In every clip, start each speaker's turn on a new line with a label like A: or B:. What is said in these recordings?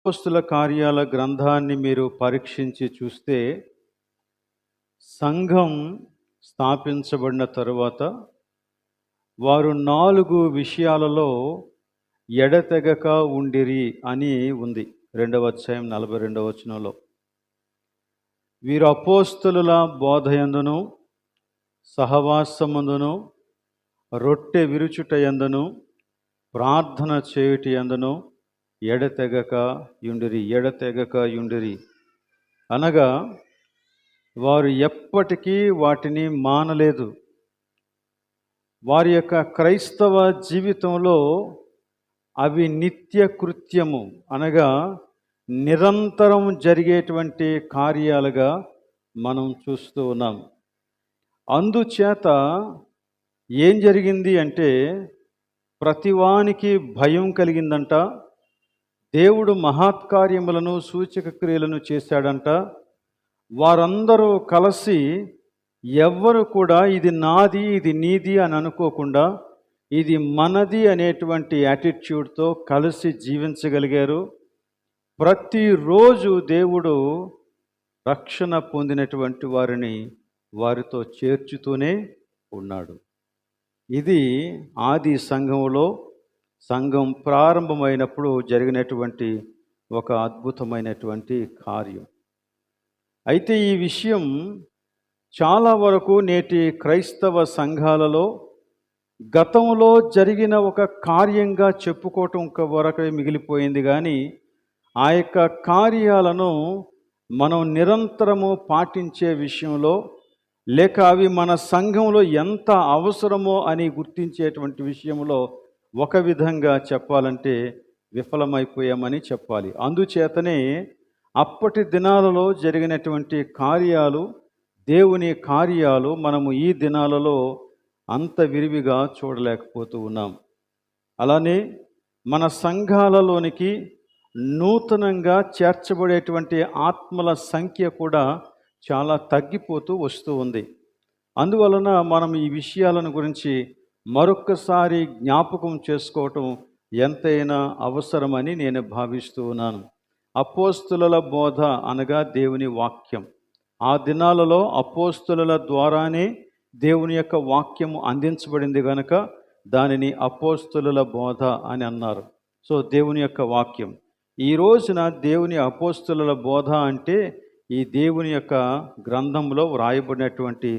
A: అపోస్తల కార్యాల గ్రంథాన్ని మీరు పరీక్షించి చూస్తే సంఘం స్థాపించబడిన తరువాత వారు 4 విషయాలలో ఎడతెగక ఉండిరి అని ఉంది. 2వ అధ్యాయం 42వ వచనంలో వీరు అపోస్తలుల బోధయందును సహవాసమందును రొట్టె విరుచుట యందును ప్రార్థన చేయుట యందును ఎడతెగక యుండిరి అనగా వారు ఎప్పటికీ వాటిని మానలేదు. వారి యొక్క క్రైస్తవ జీవితంలో అవి నిత్య కృత్యము అనగా నిరంతరం జరిగేటువంటి కార్యాలుగా మనం చూస్తూ ఉన్నాం. అందుచేత ఏం జరిగింది అంటే ప్రతివానికి భయం కలిగిందంట. దేవుడు మహత్కార్యములను సూచక క్రియలను చేశాడంట. వారందరూ కలిసి ఎవ్వరు కూడా ఇది నాది ఇది నీది అని అనుకోకుండా ఇది మనది అనేటువంటి యాటిట్యూడ్తో కలిసి జీవించగలిగారు. ప్రతిరోజు దేవుడు రక్షణ పొందినటువంటి వారిని వారితో చేర్చుతూనే ఉన్నాడు. ఇది ఆది సంఘం ప్రారంభమైనప్పుడు జరిగినటువంటి ఒక అద్భుతమైనటువంటి కార్యం. అయితే ఈ విషయం చాలా వరకు నేటి క్రైస్తవ సంఘాలలో గతంలో జరిగిన ఒక కార్యంగా చెప్పుకోవటం వరకే మిగిలిపోయింది. కానీ ఆ యొక్క కార్యాలను మనం నిరంతరము పాటించే విషయంలో లేక అవి మన సంఘంలో ఎంత అవసరమో అని గుర్తించేటువంటి విషయంలో ఒక విధంగా చెప్పాలంటే విఫలమైపోయామని చెప్పాలి. అందుచేతనే అప్పటి దినాలలో జరిగినటువంటి కార్యాలు, దేవుని కార్యాలు మనము ఈ దినాలలో అంత విరివిగా చూడలేకపోతూ ఉన్నాం. అలానే మన సంఘాలలోనికి నూతనంగా చేర్చబడేటువంటి ఆత్మల సంఖ్య కూడా చాలా తగ్గిపోతూ వస్తూ ఉంది. అందువలన మనం ఈ విషయాలను గురించి మరొక్కసారి జ్ఞాపకం చేసుకోవటం ఎంతైనా అవసరమని నేను భావిస్తూ ఉన్నాను. అపోస్తుల బోధ అనగా దేవుని వాక్యం. ఆ దినాలలో అపోస్తుల ద్వారానే దేవుని యొక్క వాక్యము అందించబడింది కనుక దానిని అపోస్తుల బోధ అని అన్నారు. సో దేవుని యొక్క వాక్యం. ఈ రోజున దేవుని అపోస్తుల బోధ అంటే ఈ దేవుని యొక్క గ్రంథంలో వ్రాయబడినటువంటి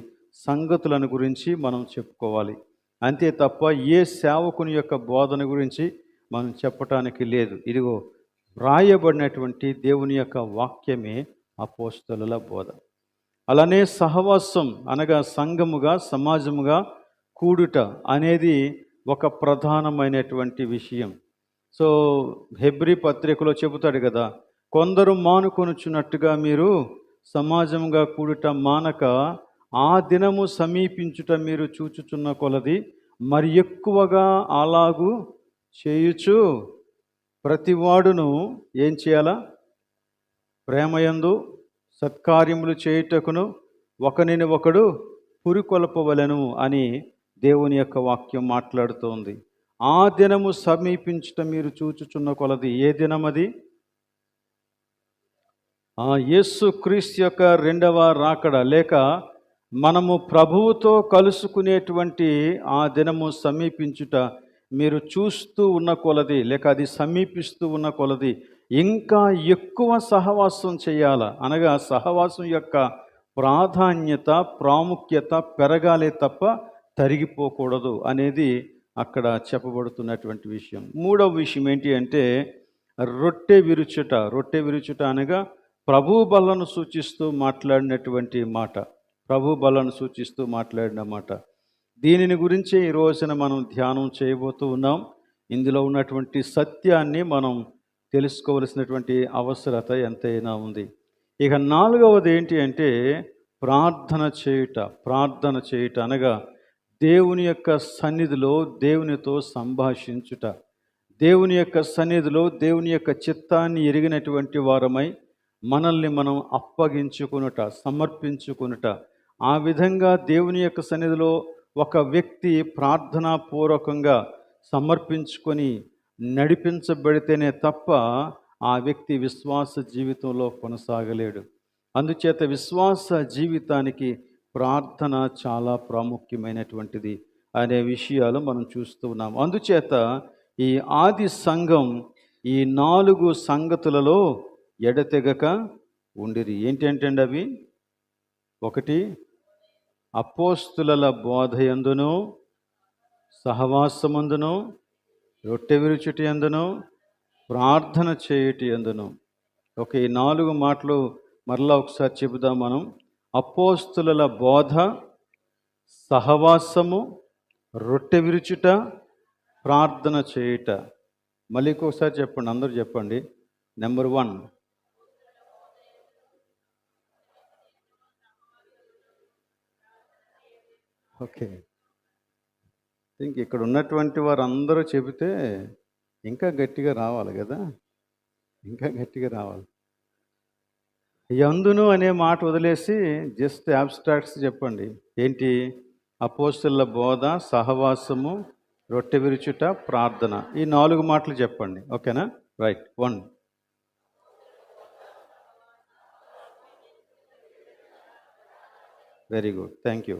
A: సంగతులను గురించి మనం చెప్పుకోవాలి. అంతే తప్ప ఏ సేవకుని యొక్క బోధన గురించి మనం చెప్పటానికి లేదు. ఇదిగో వ్రాయబడినటువంటి దేవుని యొక్క వాక్యమే అపోస్తలుల బోధ. అలానే సహవాసం అనగా సంఘముగా సమాజముగా కూడుట అనేది ఒక ప్రధానమైనటువంటి విషయం. సో హెబ్రీ పత్రికలో చెబుతాడు కదా, కొందరు మానుకొనుచున్నట్టుగా మీరు సమాజంగా కూడుట మానక ఆ దినము సమీపించుట మీరు చూచుచున్న కొలది మరి ఎక్కువగా అలాగూ చేయుచు ప్రతివాడును ఏం చేయాలా? ప్రేమయందు సత్కార్యములు చేయుటకును ఒకనిని ఒకడు పురికొల్పవలెను అని దేవుని యొక్క వాక్యం మాట్లాడుతోంది. ఆ దినము సమీపించుట మీరు చూచుచున్న కొలది ఏ దినం అది? యేసు క్రీస్తు యొక్క రెండవ రాకడ లేక మనము ప్రభువుతో కలుసుకునేటువంటి ఆ దినము సమీపించుట మీరు చూస్తూ ఉన్న కొలది లేక అది సమీపిస్తూ ఉన్న కొలది ఇంకా ఎక్కువ సహవాసం చేయాల అనగా సహవాసం యొక్క ప్రాధాన్యత ప్రాముఖ్యత పెరగాలే తప్ప తరిగిపోకూడదు అనేది అక్కడ చెప్పబడుతున్నటువంటి విషయం. మూడవ విషయం ఏంటి అంటే రొట్టె విరుచుట అనగా ప్రభు బలను సూచిస్తూ మాట్లాడినటువంటి మాట. ప్రభు బలను సూచిస్తూ మాట్లాడిన మాట. దీనిని గురించి ఈ రోజున మనం ధ్యానం చేయబోతూ ఉన్నాం. ఇందులో ఉన్నటువంటి సత్యాన్ని మనం తెలుసుకోవలసినటువంటి అవసరత ఎంతైనా ఉంది. ఇక 4వది ఏంటి అంటే ప్రార్థన చేయుట అనగా దేవుని యొక్క సన్నిధిలో దేవునితో సంభాషించుట. దేవుని యొక్క సన్నిధిలో దేవుని యొక్క చిత్తాన్ని ఎరిగినటువంటి వారమై మనల్ని మనం అప్పగించుకొనుట, సమర్పించుకొనుట. ఆ విధంగా దేవుని యొక్క సన్నిధిలో ఒక వ్యక్తి ప్రార్థనాపూర్వకంగా సమర్పించుకొని నడిపించబడితేనే తప్ప ఆ వ్యక్తి విశ్వాస జీవితంలో కొనసాగలేడు. అందుచేత విశ్వాస జీవితానికి ప్రార్థన చాలా ప్రాముఖ్యమైనటువంటిది అనే విషయాలు మనం చూస్తూ ఉన్నాం. అందుచేత ఈ ఆది సంఘం ఈ 4 సంగతులలో ఎడతెగక ఉండిరి. ఏంటంటే అవి? 1, అపోస్తుల బోధయందును, సహవాసమందును, రొట్టె విరుచుటి యందును, ప్రార్థన చేయుటి యందును. ఈ 4 మాటలు మరలా ఒకసారి చెబుదాం మనం. అపోస్తుల బోధ, సహవాసము, రొట్టె విరుచుట, ప్రార్థన చేయుట. మళ్ళీ ఇంకొకసారి చెప్పండి, అందరూ చెప్పండి. Number 1, okay. ఇక్కడ ఉన్నటువంటి వారు అందరూ చెబితే ఇంకా గట్టిగా రావాలి కదా, ఇంకా గట్టిగా రావాలి. యందును అనే మాట వదిలేసి జస్ట్ అబ్స్ట్రాక్ట్స్ చెప్పండి. ఏంటి? అపోస్తుల బోధ, సహవాసము, రొట్టె విరుచుట, ప్రార్థన. ఈ 4 మాటలు చెప్పండి. ఓకేనా? Right. 1, very good, thank you.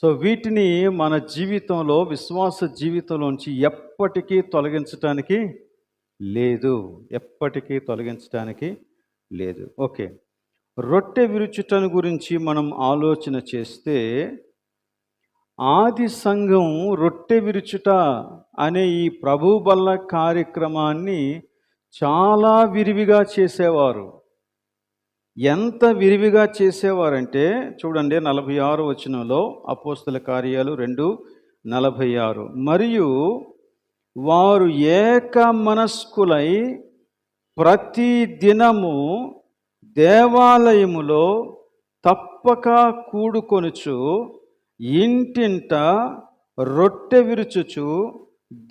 A: So వీటిని మన జీవితంలో, విశ్వాస జీవితంలోంచి ఎప్పటికీ తొలగించటానికి లేదు, ఎప్పటికీ తొలగించటానికి లేదు. ఓకే, రొట్టె విరుచుటను గురించి మనం ఆలోచన చేస్తే, ఆది సంఘం రొట్టె విరుచుట అనే ఈ ప్రభు బల్ల కార్యక్రమాన్ని చాలా విరివిగా చేసేవారు. ఎంత విరివిగా చేసేవారంటే చూడండి, 46 వచనంలో, అపోస్తుల కార్యాలు 2:46, మరియు వారు ఏక మనస్కులై ప్రతి దినము దేవాలయములో తప్పక కూడుకొనుచు, ఇంటింట రొట్టె విరుచుచు,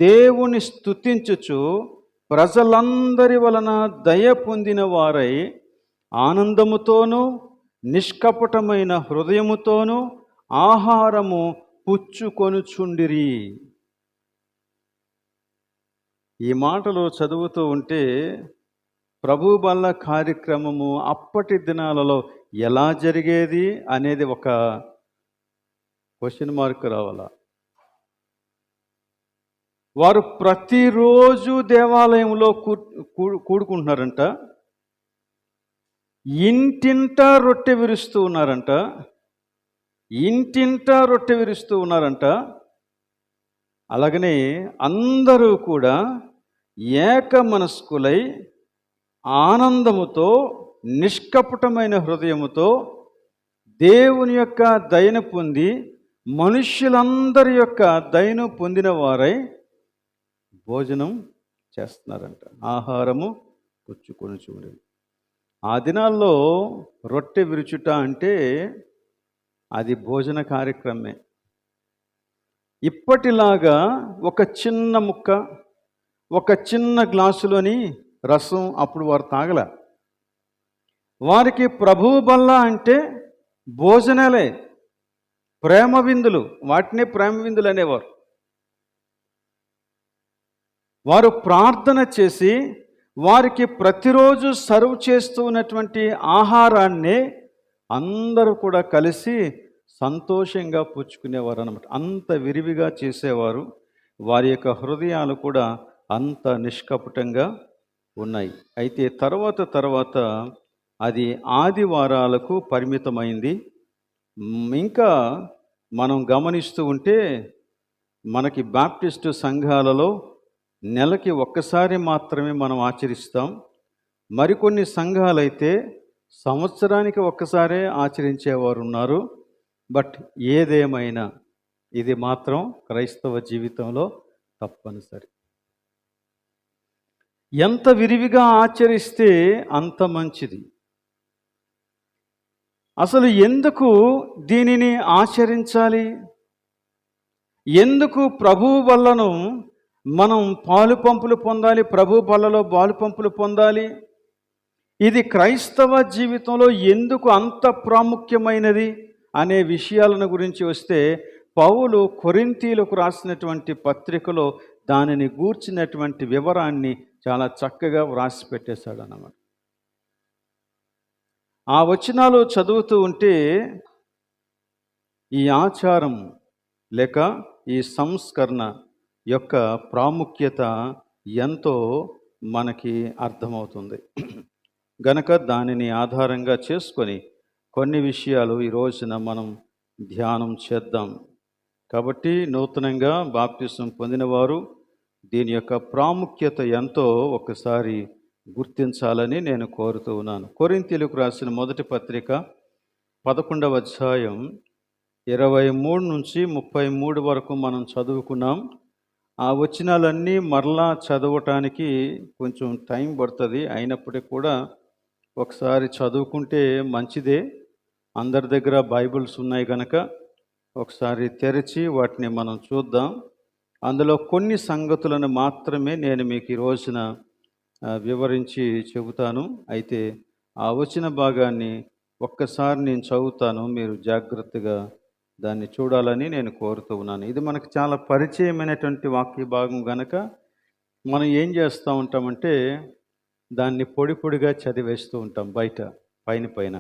A: దేవుని స్తుతించుచు, ప్రజలందరి వలన దయ పొందిన వారై ఆనందముతోనూ నిష్కపటమైన హృదయముతోనూ ఆహారము పుచ్చుకొనుచుండిరి. ఈ మాటలు చదువుతూ ఉంటే ప్రభు బల్ల కార్యక్రమము అప్పటి దినాలలో ఎలా జరిగేది అనేది ఒక క్వశ్చన్ మార్క్ రావాలా. వారు ప్రతిరోజు దేవాలయంలో కూడుకుంటున్నారంట, ఇంటింటా రొట్టె విరుస్తూ ఉన్నారంట, ఇంటింటా రొట్టె విరుస్తూ ఉన్నారంట. అలాగనే అందరూ కూడా ఏక మనస్కులై ఆనందముతో నిష్కపటమైన హృదయముతో దేవుని యొక్క దయను పొంది, మనుష్యులందరి యొక్క దయను పొందిన వారై భోజనం చేస్తున్నారంట, ఆహారము పుచ్చుకొని చూడండి. ఆ దినాల్లో రొట్టె విరుచుట అంటే అది భోజన కార్యక్రమే. ఇప్పటిలాగా ఒక చిన్న ముక్క, ఒక చిన్న గ్లాసులోని రసం అప్పుడు వారు తాగల. వారికి ప్రభు బల్ల అంటే భోజనాలే, ప్రేమ విందులు, వాటినే ప్రేమ విందులు అనేవారు. వారు ప్రార్థన చేసి వారికి ప్రతిరోజు సర్వ్ చేస్తూ ఉన్నటువంటి ఆహారాన్ని అందరూ కూడా కలిసి సంతోషంగా పుచ్చుకునేవారు అన్నమాట. అంత విరివిగా చేసేవారు. వారి యొక్క హృదయాలు కూడా అంత నిష్కపటంగా ఉన్నాయి. అయితే తర్వాత అది ఆదివారాలకు పరిమితమైంది. ఇంకా మనం గమనిస్తూ ఉంటే మనకి బాప్టిస్టు సంఘాలలో నెలకి ఒక్కసారి మాత్రమే మనం ఆచరిస్తాం. మరికొన్ని సంఘాలైతే సంవత్సరానికి ఒక్కసారే ఆచరించేవారు ఉన్నారు. బట్ ఏదేమైనా ఇది మాత్రం క్రైస్తవ జీవితంలో తప్పనిసరి. ఎంత విరివిగా ఆచరిస్తే అంత మంచిది. అసలు ఎందుకు దీనిని ఆచరించాలి? ఎందుకు ప్రభువు వల్లను మనం పాలు పంపులు పొందాలి, ప్రభు బల్లలో పాలు పంపులు పొందాలి? ఇది క్రైస్తవ జీవితంలో ఎందుకు అంత ప్రాముఖ్యమైనది అనే విషయాలను గురించి వస్తే, పౌలు కొరింథీయులకు రాసినటువంటి పత్రికలో దానిని గూర్చినటువంటి వివరాన్ని చాలా చక్కగా వ్రాసి పెట్టేశాడు అన్నమాట. ఆ వచనాలు చదువుతూ ఉంటే ఈ ఆచారం లేక ఈ సంస్కరణ యొక్క ప్రాముఖ్యత ఎంతో మనకి అర్థమవుతుంది. గనక దానిని ఆధారంగా చేసుకొని కొన్ని విషయాలు ఈ రోజున మనం ధ్యానం చేద్దాం. కాబట్టి నూతనంగా బాప్తిసం పొందినవారు దీని యొక్క ప్రాముఖ్యత ఎంతో ఒకసారి గుర్తించాలని నేను కోరుతూ ఉన్నాను. కొరింథీయులకు రాసిన మొదటి పత్రిక 11వ అధ్యాయం 23 నుంచి 33 వరకు మనం చదువుకున్నాం. ఆ వచనాలన్నీ మరలా చదవటానికి కొంచెం టైం పడుతుంది. అయినప్పటికీ కూడా ఒకసారి చదువుకుంటే మంచిదే. అందరి దగ్గర బైబిల్స్ ఉన్నాయి కనుక ఒకసారి తెరిచి వాటిని మనం చూద్దాం. అందులో కొన్ని సంగతులను మాత్రమే నేను మీకు ఈ రోజున వివరించి చెబుతాను. అయితే ఆ వచన భాగాన్ని ఒక్కసారి నేను చదువుతాను, మీరు జాగ్రత్తగా దాన్ని చూడాలని నేను కోరుతూ ఉన్నాను. ఇది మనకు చాలా పరిచయమైనటువంటి వాక్య భాగం కనుక మనం ఏం చేస్తూ ఉంటామంటే దాన్ని పొడి పొడిగా చదివేస్తూ ఉంటాం బయట పైన.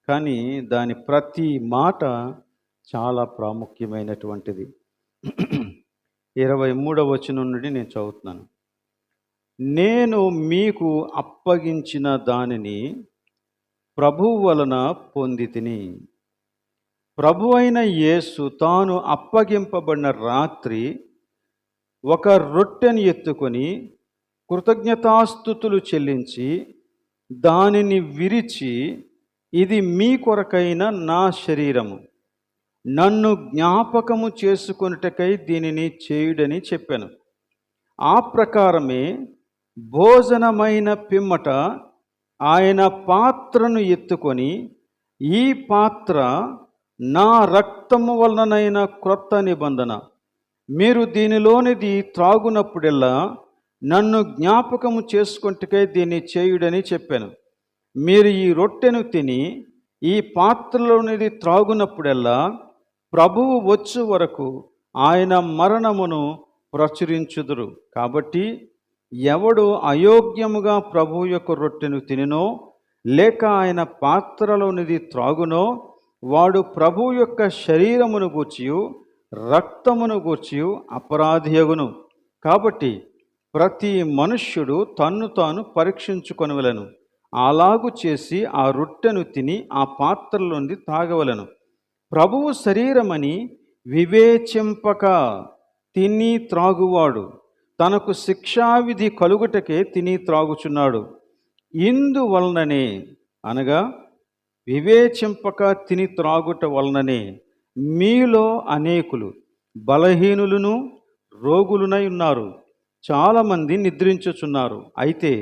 A: కానీ దాని ప్రతి మాట చాలా ప్రాముఖ్యమైనటువంటిది. 23వ వచనం నుండి నేను చదువుతున్నాను. నేను మీకు అప్పగించిన దానిని ప్రభువు వలన పొందితిని. ప్రభు అయిన యేసు తాను అప్పగింపబడిన రాత్రి ఒక రొట్టెను ఎత్తుకొని కృతజ్ఞతాస్తుతులు చెల్లించి దానిని విరిచి, ఇది మీ కొరకైన నా శరీరము, నన్ను జ్ఞాపకము చేసుకొనుటకై దీనిని చేయుడని చెప్పాను. ఆ ప్రకారమే భోజనమైన పిమ్మట ఆయన పాత్రను ఎత్తుకొని, ఈ పాత్ర నా రక్తము వలనైన క్రొత్త నిబంధన, మీరు దీనిలోనిది త్రాగునప్పుడెల్లా నన్ను జ్ఞాపకము చేసుకొనుటకై దీన్ని చేయుడని చెప్పాను. మీరు ఈ రొట్టెను తిని ఈ పాత్రలోనిది త్రాగునప్పుడెల్లా ప్రభువు వచ్చు వరకు ఆయన మరణమును ప్రచురించుదురు. కాబట్టి ఎవడు అయోగ్యముగా ప్రభువు యొక్క రొట్టెను తినినో లేక ఆయన పాత్రలోనిది త్రాగునో వాడు ప్రభువు యొక్క శరీరమును గూర్చియు రక్తమును గూర్చియు అపరాధియగును. కాబట్టి ప్రతి మనుష్యుడు తన్ను తాను పరీక్షించుకొనవలెను. అలాగు చేసి ఆ రొట్టెను తిని ఆ పాత్రలోనిది తాగవలెను. ప్రభువు శరీరమని వివేచింపక తిని త్రాగువాడు తనకు శిక్షావిధి కలుగుటకే తిని త్రాగుచున్నాడు. ఇందువలననే, అనగా వివేచింపక తిని త్రాగుట వలననే మీలో అనేకులు బలహీనులను రోగులునై ఉన్నారు. చాలామంది నిద్రించుచున్నారు. అయితే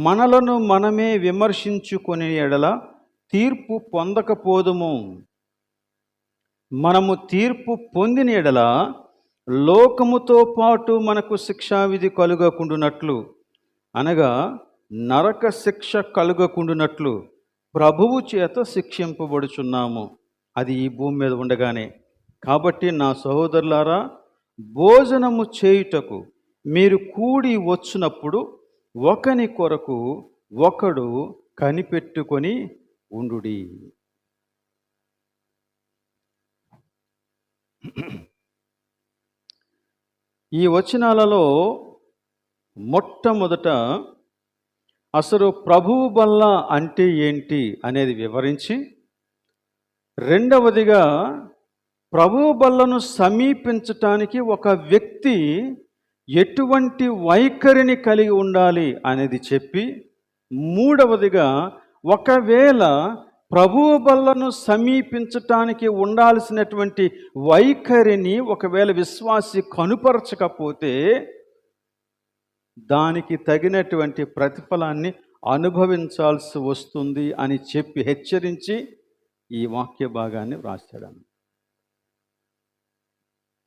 A: మనలను మనమే విమర్శించుకునే ఎడల తీర్పు పొందకపోదుము. మనము తీర్పు పొందిన ఎడల లోకముతో పాటు మనకు శిక్షావిధి కలుగకుండునట్లు, అనగా నరక శిక్ష కలుగకుండునట్లు ప్రభువు చేత శిక్షింపబడుచున్నాము, అది ఈ భూమి మీద ఉండగానే. కాబట్టి నా సహోదరులారా, భోజనము చేయుటకు మీరు కూడి వచ్చినప్పుడు ఒకని కొరకు ఒకడు కనిపెట్టుకొని ఉండుడి. ఈ వచనాలలో మొట్టమొదట అసలు ప్రభువు బల్ల అంటే ఏంటి అనేది వివరించి, రెండవదిగా ప్రభువు బల్లను సమీపించటానికి ఒక వ్యక్తి ఎటువంటి వైఖరిని కలిగి ఉండాలి అనేది చెప్పి, మూడవదిగా ఒకవేళ ప్రభువు బల్లను సమీపించటానికి ఉండాల్సినటువంటి వైఖరిని ఒకవేళ విశ్వాసి కనుపరచకపోతే దానికి తగినటువంటి ప్రతిఫలాన్ని అనుభవించాల్సి వస్తుంది అని చెప్పి హెచ్చరించి ఈ వాక్య భాగాన్ని వ్రాశాడు.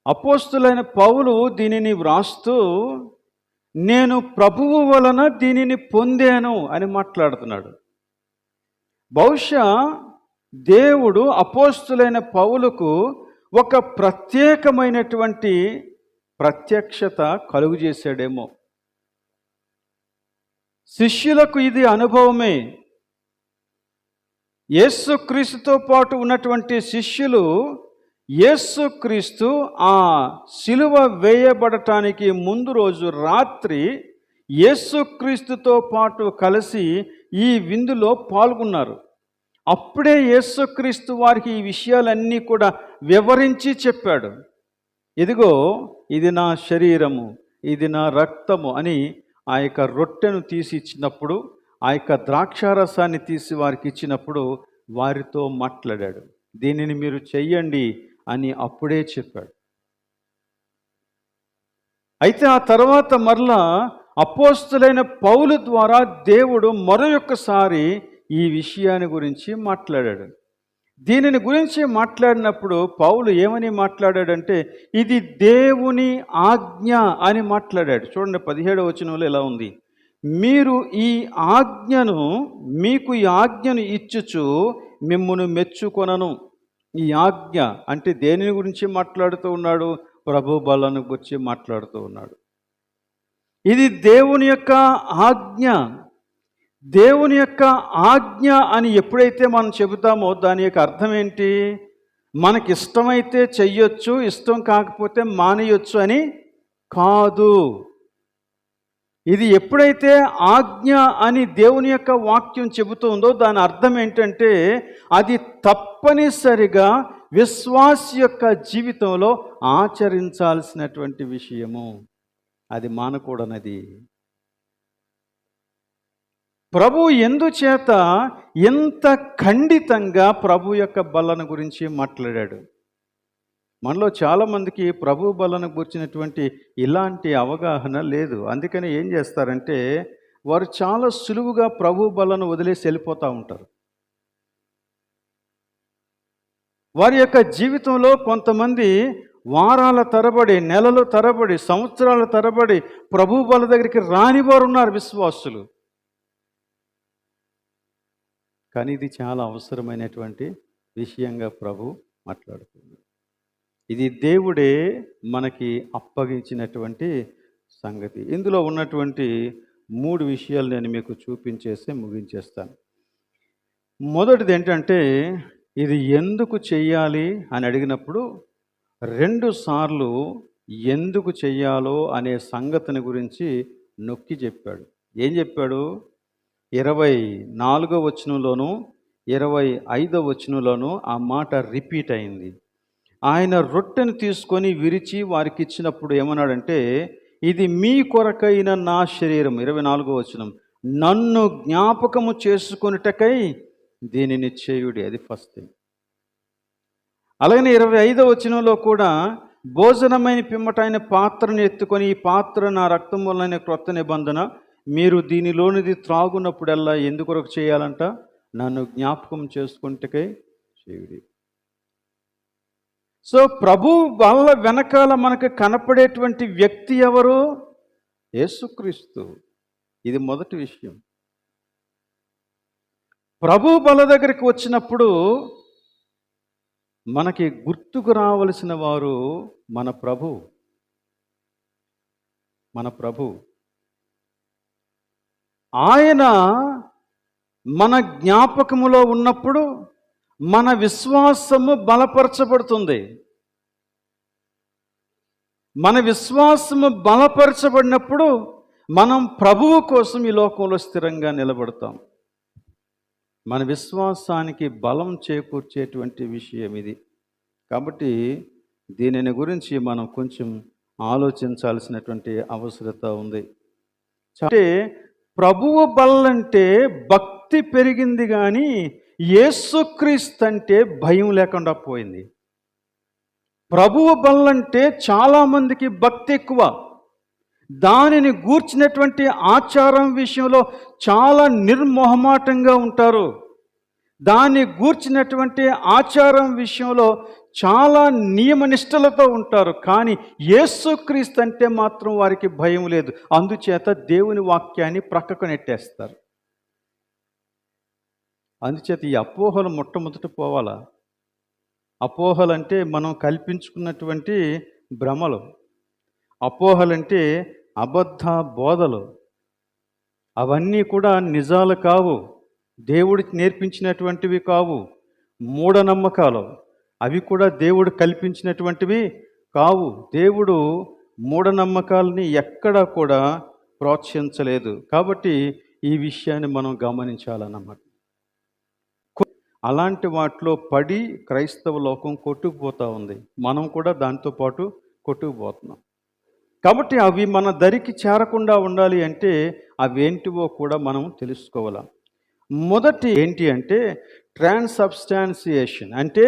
A: అపోస్తులైన పౌలు దీనిని వ్రాస్తూ నేను ప్రభువు వలన దీనిని పొందాను అని మాట్లాడుతున్నాడు. బహుశా దేవుడు అపోస్తులైన పౌలుకు ఒక ప్రత్యేకమైనటువంటి ప్రత్యక్షత కలుగు చేశాడేమో. శిష్యులకు ఇది అనుభవమే. యేసుక్రీస్తుతో పాటు ఉన్నటువంటి శిష్యులు యేసుక్రీస్తు ఆ శిలువ వేయబడటానికి ముందు రోజు రాత్రి యేసుక్రీస్తుతో పాటు కలిసి ఈ విందులో పాల్గొన్నారు. అప్పుడే యేసుక్రీస్తు వారికి ఈ విషయాలన్నీ కూడా వివరించి చెప్పాడు. ఇదిగో ఇది నా శరీరము, ఇది నా రక్తము అని ఆ యొక్క రొట్టెను తీసి ఇచ్చినప్పుడు, ఆ యొక్క ద్రాక్షారసాన్ని తీసి వారికి ఇచ్చినప్పుడు వారితో మాట్లాడాడు. దీనిని మీరు చెయ్యండి అని అప్పుడే చెప్పాడు. అయితే ఆ తర్వాత మరలా అపోస్తులైన పౌలు ద్వారా దేవుడు మరొకసారి ఈ విషయాన్ని గురించి మాట్లాడాడు. దీనిని గురించి మాట్లాడినప్పుడు పౌలు ఏమని మాట్లాడాడంటే, ఇది దేవుని ఆజ్ఞ అని మాట్లాడాడు. చూడండి 17వ వచనంలో ఎలా ఉంది, మీరు మీకు ఈ ఆజ్ఞను ఇచ్చుచు మిమ్మును మెచ్చుకొనను. ఈ ఆజ్ఞ అంటే దేనిని గురించి మాట్లాడుతూ ఉన్నాడు? ప్రభు బలను గురించి మాట్లాడుతూ ఉన్నాడు. ఇది దేవుని యొక్క ఆజ్ఞ. దేవుని యొక్క ఆజ్ఞ అని ఎప్పుడైతే మనం చెబుతామో దాని యొక్క అర్థం ఏంటి? మనకి ఇష్టమైతే చెయ్యొచ్చు, ఇష్టం కాకపోతే మానేయొచ్చు అని కాదు. ఇది ఎప్పుడైతే ఆజ్ఞ అని దేవుని యొక్క వాక్యం చెబుతుందో దాని అర్థం ఏంటంటే అది తప్పనిసరిగా విశ్వాసి యొక్క జీవితంలో ఆచరించాల్సినటువంటి విషయము. అది మానకూడనది. ప్రభు ఎందుచేత ఎంత ఖండితంగా ప్రభు యొక్క బలను గురించి మాట్లాడాడు? మనలో చాలామందికి ప్రభు బలను గురించినటువంటి ఇలాంటి అవగాహన లేదు. అందుకని ఏం చేస్తారంటే వారు చాలా సులువుగా ప్రభు బలను వదిలేసి వెళ్ళిపోతూ ఉంటారు. వారి యొక్క జీవితంలో కొంతమంది వారాల తరబడి, నెలల తరబడి, సంవత్సరాల తరబడి ప్రభు బల దగ్గరికి రాని వారు ఉన్నారు విశ్వాసులు. కానీ ఇది చాలా అవసరమైనటువంటి విషయంగా ప్రభు మాట్లాడుతుంది. ఇది దేవుడే మనకి అప్పగించినటువంటి సంగతి. ఇందులో ఉన్నటువంటి 3 విషయాలు నేను మీకు చూపించేసి ముగించేస్తాను. మొదటిది ఏంటంటే, ఇది ఎందుకు చెయ్యాలి అని అడిగినప్పుడు 2 సార్లు ఎందుకు చెయ్యాలో అనే సంగతిని గురించి నొక్కి చెప్పాడు. ఏం చెప్పాడు? 24వ వచనంలోను 25వ వచనంలోను ఆ మాట రిపీట్ అయింది. ఆయన రొట్టెను తీసుకొని విరిచి వారికి ఇచ్చినప్పుడు ఏమన్నాడంటే, ఇది మీ కొరకైన నా శరీరం. 24వ వచనం, నన్ను జ్ఞాపకము చేసుకొనుటకై దీనిని చేయుడి. అది ఫస్ట్ థింగ్. అలాగనే 25వ వచనంలో కూడా భోజనమైన పిమ్మట ఆయన పాత్రను ఎత్తుకొని, ఈ పాత్ర నా రక్తం వలన క్రొత్త నిబంధన, మీరు దీనిలోనిది త్రాగునప్పుడల్లా ఎందుకొరకు చేయాలంట? నన్ను జ్ఞాపకం చేసుకుంటకై చేయుడి. సో ప్రభు వాళ్ళ వెనకాల మనకు కనపడేటువంటి వ్యక్తి ఎవరు? యేసుక్రీస్తు. ఇది మొదటి విషయం. ప్రభు బల దగ్గరికి వచ్చినప్పుడు మనకి గుర్తుకు రావలసిన వారు మన ప్రభు. ఆయన మన జ్ఞాపకములో ఉన్నప్పుడు మన విశ్వాసము బలపరచబడుతుంది. మన విశ్వాసము బలపరచబడినప్పుడు మనం ప్రభువు కోసం ఈ లోకంలో స్థిరంగా నిలబడతాం. మన విశ్వాసానికి బలం చేకూర్చేటువంటి విషయం ఇది. కాబట్టి దీనిని గురించి మనం కొంచెం ఆలోచించాల్సినటువంటి అవసరత ఉంది. అంటే ప్రభువు బలంటే భక్తి పెరిగింది, కానీ యేసుక్రీస్తు అంటే భయం లేకుండా పోయింది. ప్రభువు బలంటే చాలామందికి భక్తి ఎక్కువ. దానిని గూర్చినటువంటి ఆచారం విషయంలో చాలా నిర్మోహమాటంగా ఉంటారు. దాన్ని గూర్చినటువంటి ఆచారం విషయంలో చాలా నియమనిష్టలతో ఉంటారు. కానీ యేసుక్రీస్తు అంటే మాత్రం వారికి భయం లేదు. అందుచేత దేవుని వాక్యాన్ని ప్రక్కకు నెట్టేస్తారు. అందుచేత ఈ అపోహలు మొట్టమొదట పోవాలా? అపోహలంటే మనం కల్పించుకున్నటువంటి భ్రమలు. అపోహలంటే అబద్ధ బోధలు. అవన్నీ కూడా నిజాలు కావు, దేవుడికి నేర్పించినటువంటివి కావు, మూఢనమ్మకాలు. అవి కూడా దేవుడు కల్పించినటువంటివి కావు. దేవుడు మూఢనమ్మకాలని ఎక్కడా కూడా ప్రోత్సహించలేదు. కాబట్టి ఈ విషయాన్ని మనం గమనించాలన్నమాట. అలాంటి వాటిలో పడి క్రైస్తవ లోకం కొట్టుకుపోతూ ఉంది. మనం కూడా దాంతో పాటు కొట్టుకుపోతున్నాం. కాబట్టి అవి మన దరికి చేరకుండా ఉండాలి అంటే అవేంటివో కూడా మనం తెలుసుకోవాలి. మొదటి ఏంటి అంటే ట్రాన్సబ్స్టాన్సియేషన్. అంటే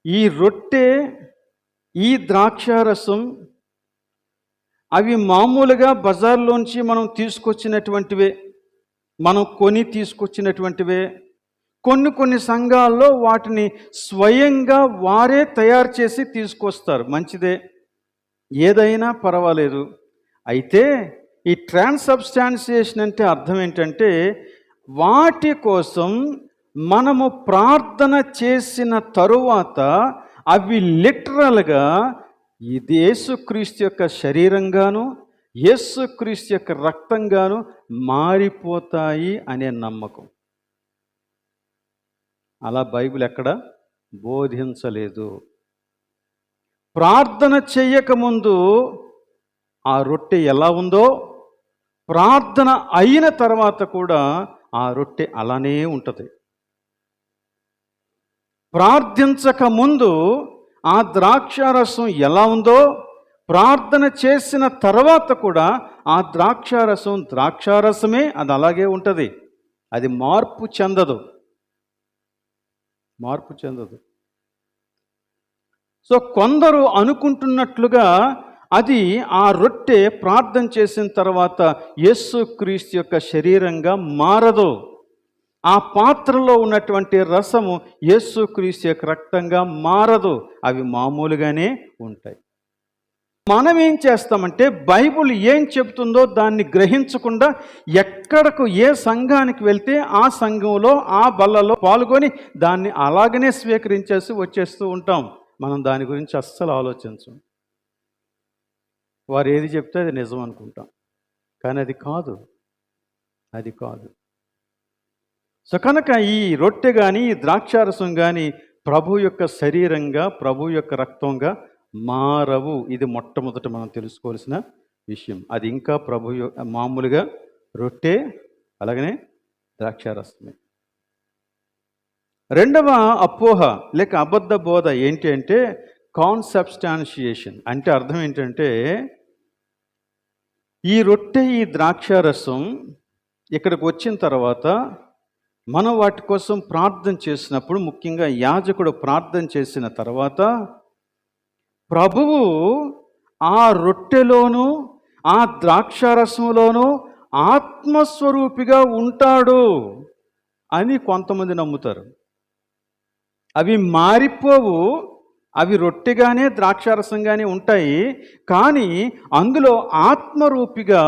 A: ఈ రొట్టె, ఈ ద్రాక్షారసం అవి మామూలుగా బజార్లోంచి మనం తీసుకొచ్చినటువంటివే, మనం కొని తీసుకొచ్చినటువంటివే. కొన్ని సంఘాల్లో వాటిని స్వయంగా వారే తయారు చేసి తీసుకొస్తారు, మంచిదే, ఏదైనా పర్వాలేదు. అయితే ఈ ట్రాన్సబ్స్టాన్సియేషన్ అంటే అర్థం ఏంటంటే వాటి కోసం మనము ప్రార్థన చేసిన తరువాత అవి లిటరల్గా ఇది యేసుక్రీస్తు యొక్క శరీరంగాను యేసుక్రీస్తు యొక్క రక్తంగాను మారిపోతాయి అనే నమ్మకం. అలా బైబిల్ ఎక్కడ బోధించలేదు. ప్రార్థన చేయకముందు ఆ రొట్టె ఎలా ఉందో ప్రార్థన అయిన తర్వాత కూడా ఆ రొట్టె అలానే ఉంటుంది. ప్రార్థించక ముందు ఆ ద్రాక్షారసం ఎలా ఉందో ప్రార్థన చేసిన తర్వాత కూడా ఆ ద్రాక్షారసమే అది అలాగే ఉంటుంది. అది మార్పు చెందదు. సో కొందరు అనుకుంటున్నట్లుగా అది ఆ రొట్టె ప్రార్థన చేసిన తర్వాత యేసుక్రీస్తు యొక్క శరీరంగా మారదు. ఆ పాత్రలో ఉన్నటువంటి రసము యేసుక్రీస్తు యొక్క రక్తంగా మారదు. అవి మామూలుగానే ఉంటాయి. మనం ఏం చేస్తామంటే బైబిల్ ఏం చెబుతుందో దాన్ని గ్రహించకుండా ఎక్కడకు ఏ సంఘానికి వెళ్తే ఆ సంఘంలో ఆ బల్లలో పాల్గొని దాన్ని అలాగనే స్వీకరించేసి వచ్చేస్తూ ఉంటాం. మనం దాని గురించి అస్సలు ఆలోచించం. వారు ఏది చెప్తే అది నిజం అనుకుంటాం, కానీ అది కాదు. సో కనుక ఈ రొట్టె కానీ ఈ ద్రాక్షారసం కానీ ప్రభు యొక్క శరీరంగా ప్రభు యొక్క రక్తంగా మారవు. ఇది మొట్టమొదట మనం తెలుసుకోవాల్సిన విషయం. అది ఇంకా మామూలుగా రొట్టె అలాగనే ద్రాక్షారసమే. రెండవ అపోహ లేక అబద్ధ బోధ ఏంటి అంటే కాన్సబ్స్టాన్షియేషన్. అంటే అర్థం ఏంటంటే ఈ రొట్టె ఈ ద్రాక్షారసం ఇక్కడికి వచ్చిన తర్వాత మనం వాటి కోసం ప్రార్థన చేసినప్పుడు, ముఖ్యంగా యాజకుడు ప్రార్థన చేసిన తర్వాత ప్రభువు ఆ రొట్టెలోనూ ఆ ద్రాక్షారసంలోనూ ఆత్మస్వరూపిగా ఉంటాడు అని కొంతమంది నమ్ముతారు. అవి మారిపోవు, అవి రొట్టెగానే ద్రాక్షారసంగానే ఉంటాయి, కానీ అందులో ఆత్మరూపిగా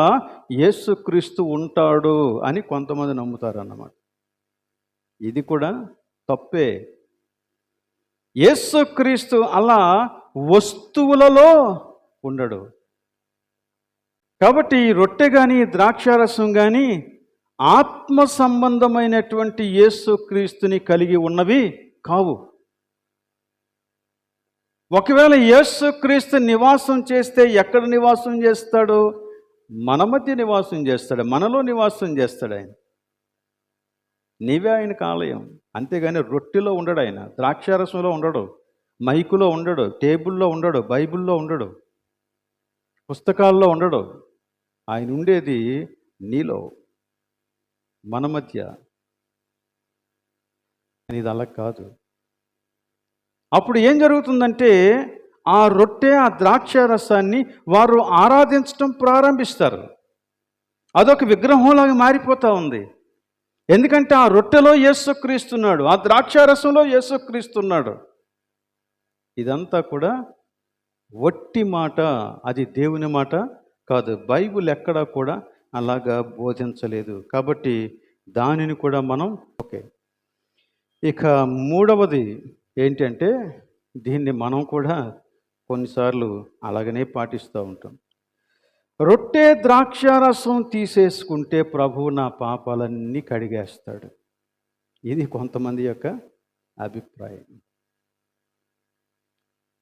A: యేసుక్రీస్తు ఉంటాడు అని కొంతమంది నమ్ముతారు అన్నమాట. ఇది కూడా తప్పే. యేసుక్రీస్తు అలా వస్తువులలో ఉండడు. కాబట్టి ఈ రొట్టె కానీ ద్రాక్షారసం కానీ ఆత్మ సంబంధమైనటువంటి యేసుక్రీస్తుని కలిగి ఉన్నవి కావు. ఒకవేళ యేసుక్రీస్తు నివాసం చేస్తే ఎక్కడ నివాసం చేస్తాడు? మన మధ్య నివాసం చేస్తాడు, మనలో నివాసం చేస్తాడు ఆయన. నీవే ఆయనకు ఆలయం. అంతేగాని రొట్టెలో ఉండడు ఆయన, ద్రాక్షారసంలో ఉండడు, మైకులో ఉండడు, టేబుల్లో ఉండడు, బైబిల్లో ఉండడు, పుస్తకాల్లో ఉండడు. ఆయన ఉండేది నీలో, మన మధ్య. ఇది అలా కాదు. అప్పుడు ఏం జరుగుతుందంటే ఆ రొట్టె ఆ ద్రాక్షారసాన్ని వారు ఆరాధించడం ప్రారంభిస్తారు. అదొక విగ్రహంలాగా మారిపోతూ ఉంది. ఎందుకంటే ఆ రొట్టెలో యేసుక్రీస్తున్నాడు, ఆ ద్రాక్షారసంలో యేసుక్రీస్తున్నాడు. ఇదంతా కూడా వట్టి మాట, అది దేవుని మాట కాదు. బైబిల్ ఎక్కడా కూడా అలాగా బోధించలేదు. కాబట్టి దానిని కూడా మనం ఇక మూడవది ఏంటంటే దీన్ని మనం కూడా కొన్నిసార్లు అలాగనే పాటిస్తూ ఉంటాం. రొట్టె ద్రాక్షారసం తీసేసుకుంటే ప్రభువు నా పాపాలన్నీ కడిగేస్తాడు. ఇది కొంతమంది యొక్క అభిప్రాయం.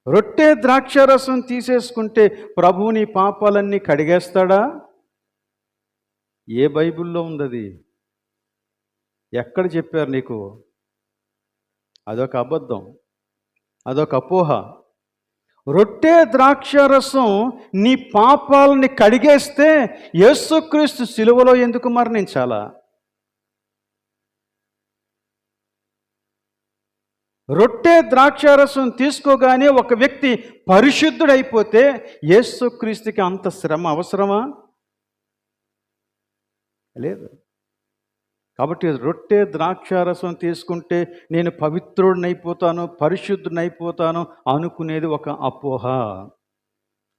A: రొట్టె ద్రాక్షారసం తీసేసుకుంటే ప్రభువు నీ పాపాలన్నీ కడిగేస్తాడా? ఏ బైబిల్లో ఉందది? ఎక్కడ చెప్పారు నీకు? అదొక అబద్ధం, అదొక అపోహ. రొట్టె ద్రాక్షారసం నీ పాపాలని కడిగేస్తే యేసుక్రీస్తు సిలువలో ఎందుకు మరణించాలా? రొట్టె ద్రాక్షారసం తీసుకోగానే ఒక వ్యక్తి పరిశుద్ధుడైపోతే యేసుక్రీస్తుకి అంత శ్రమ అవసరమా? లేదు. కాబట్టి రొట్టె ద్రాక్షారసం తీసుకుంటే నేను పవిత్రుడినైపోతాను, పరిశుద్ధునైపోతాను అనుకునేది ఒక అపోహ.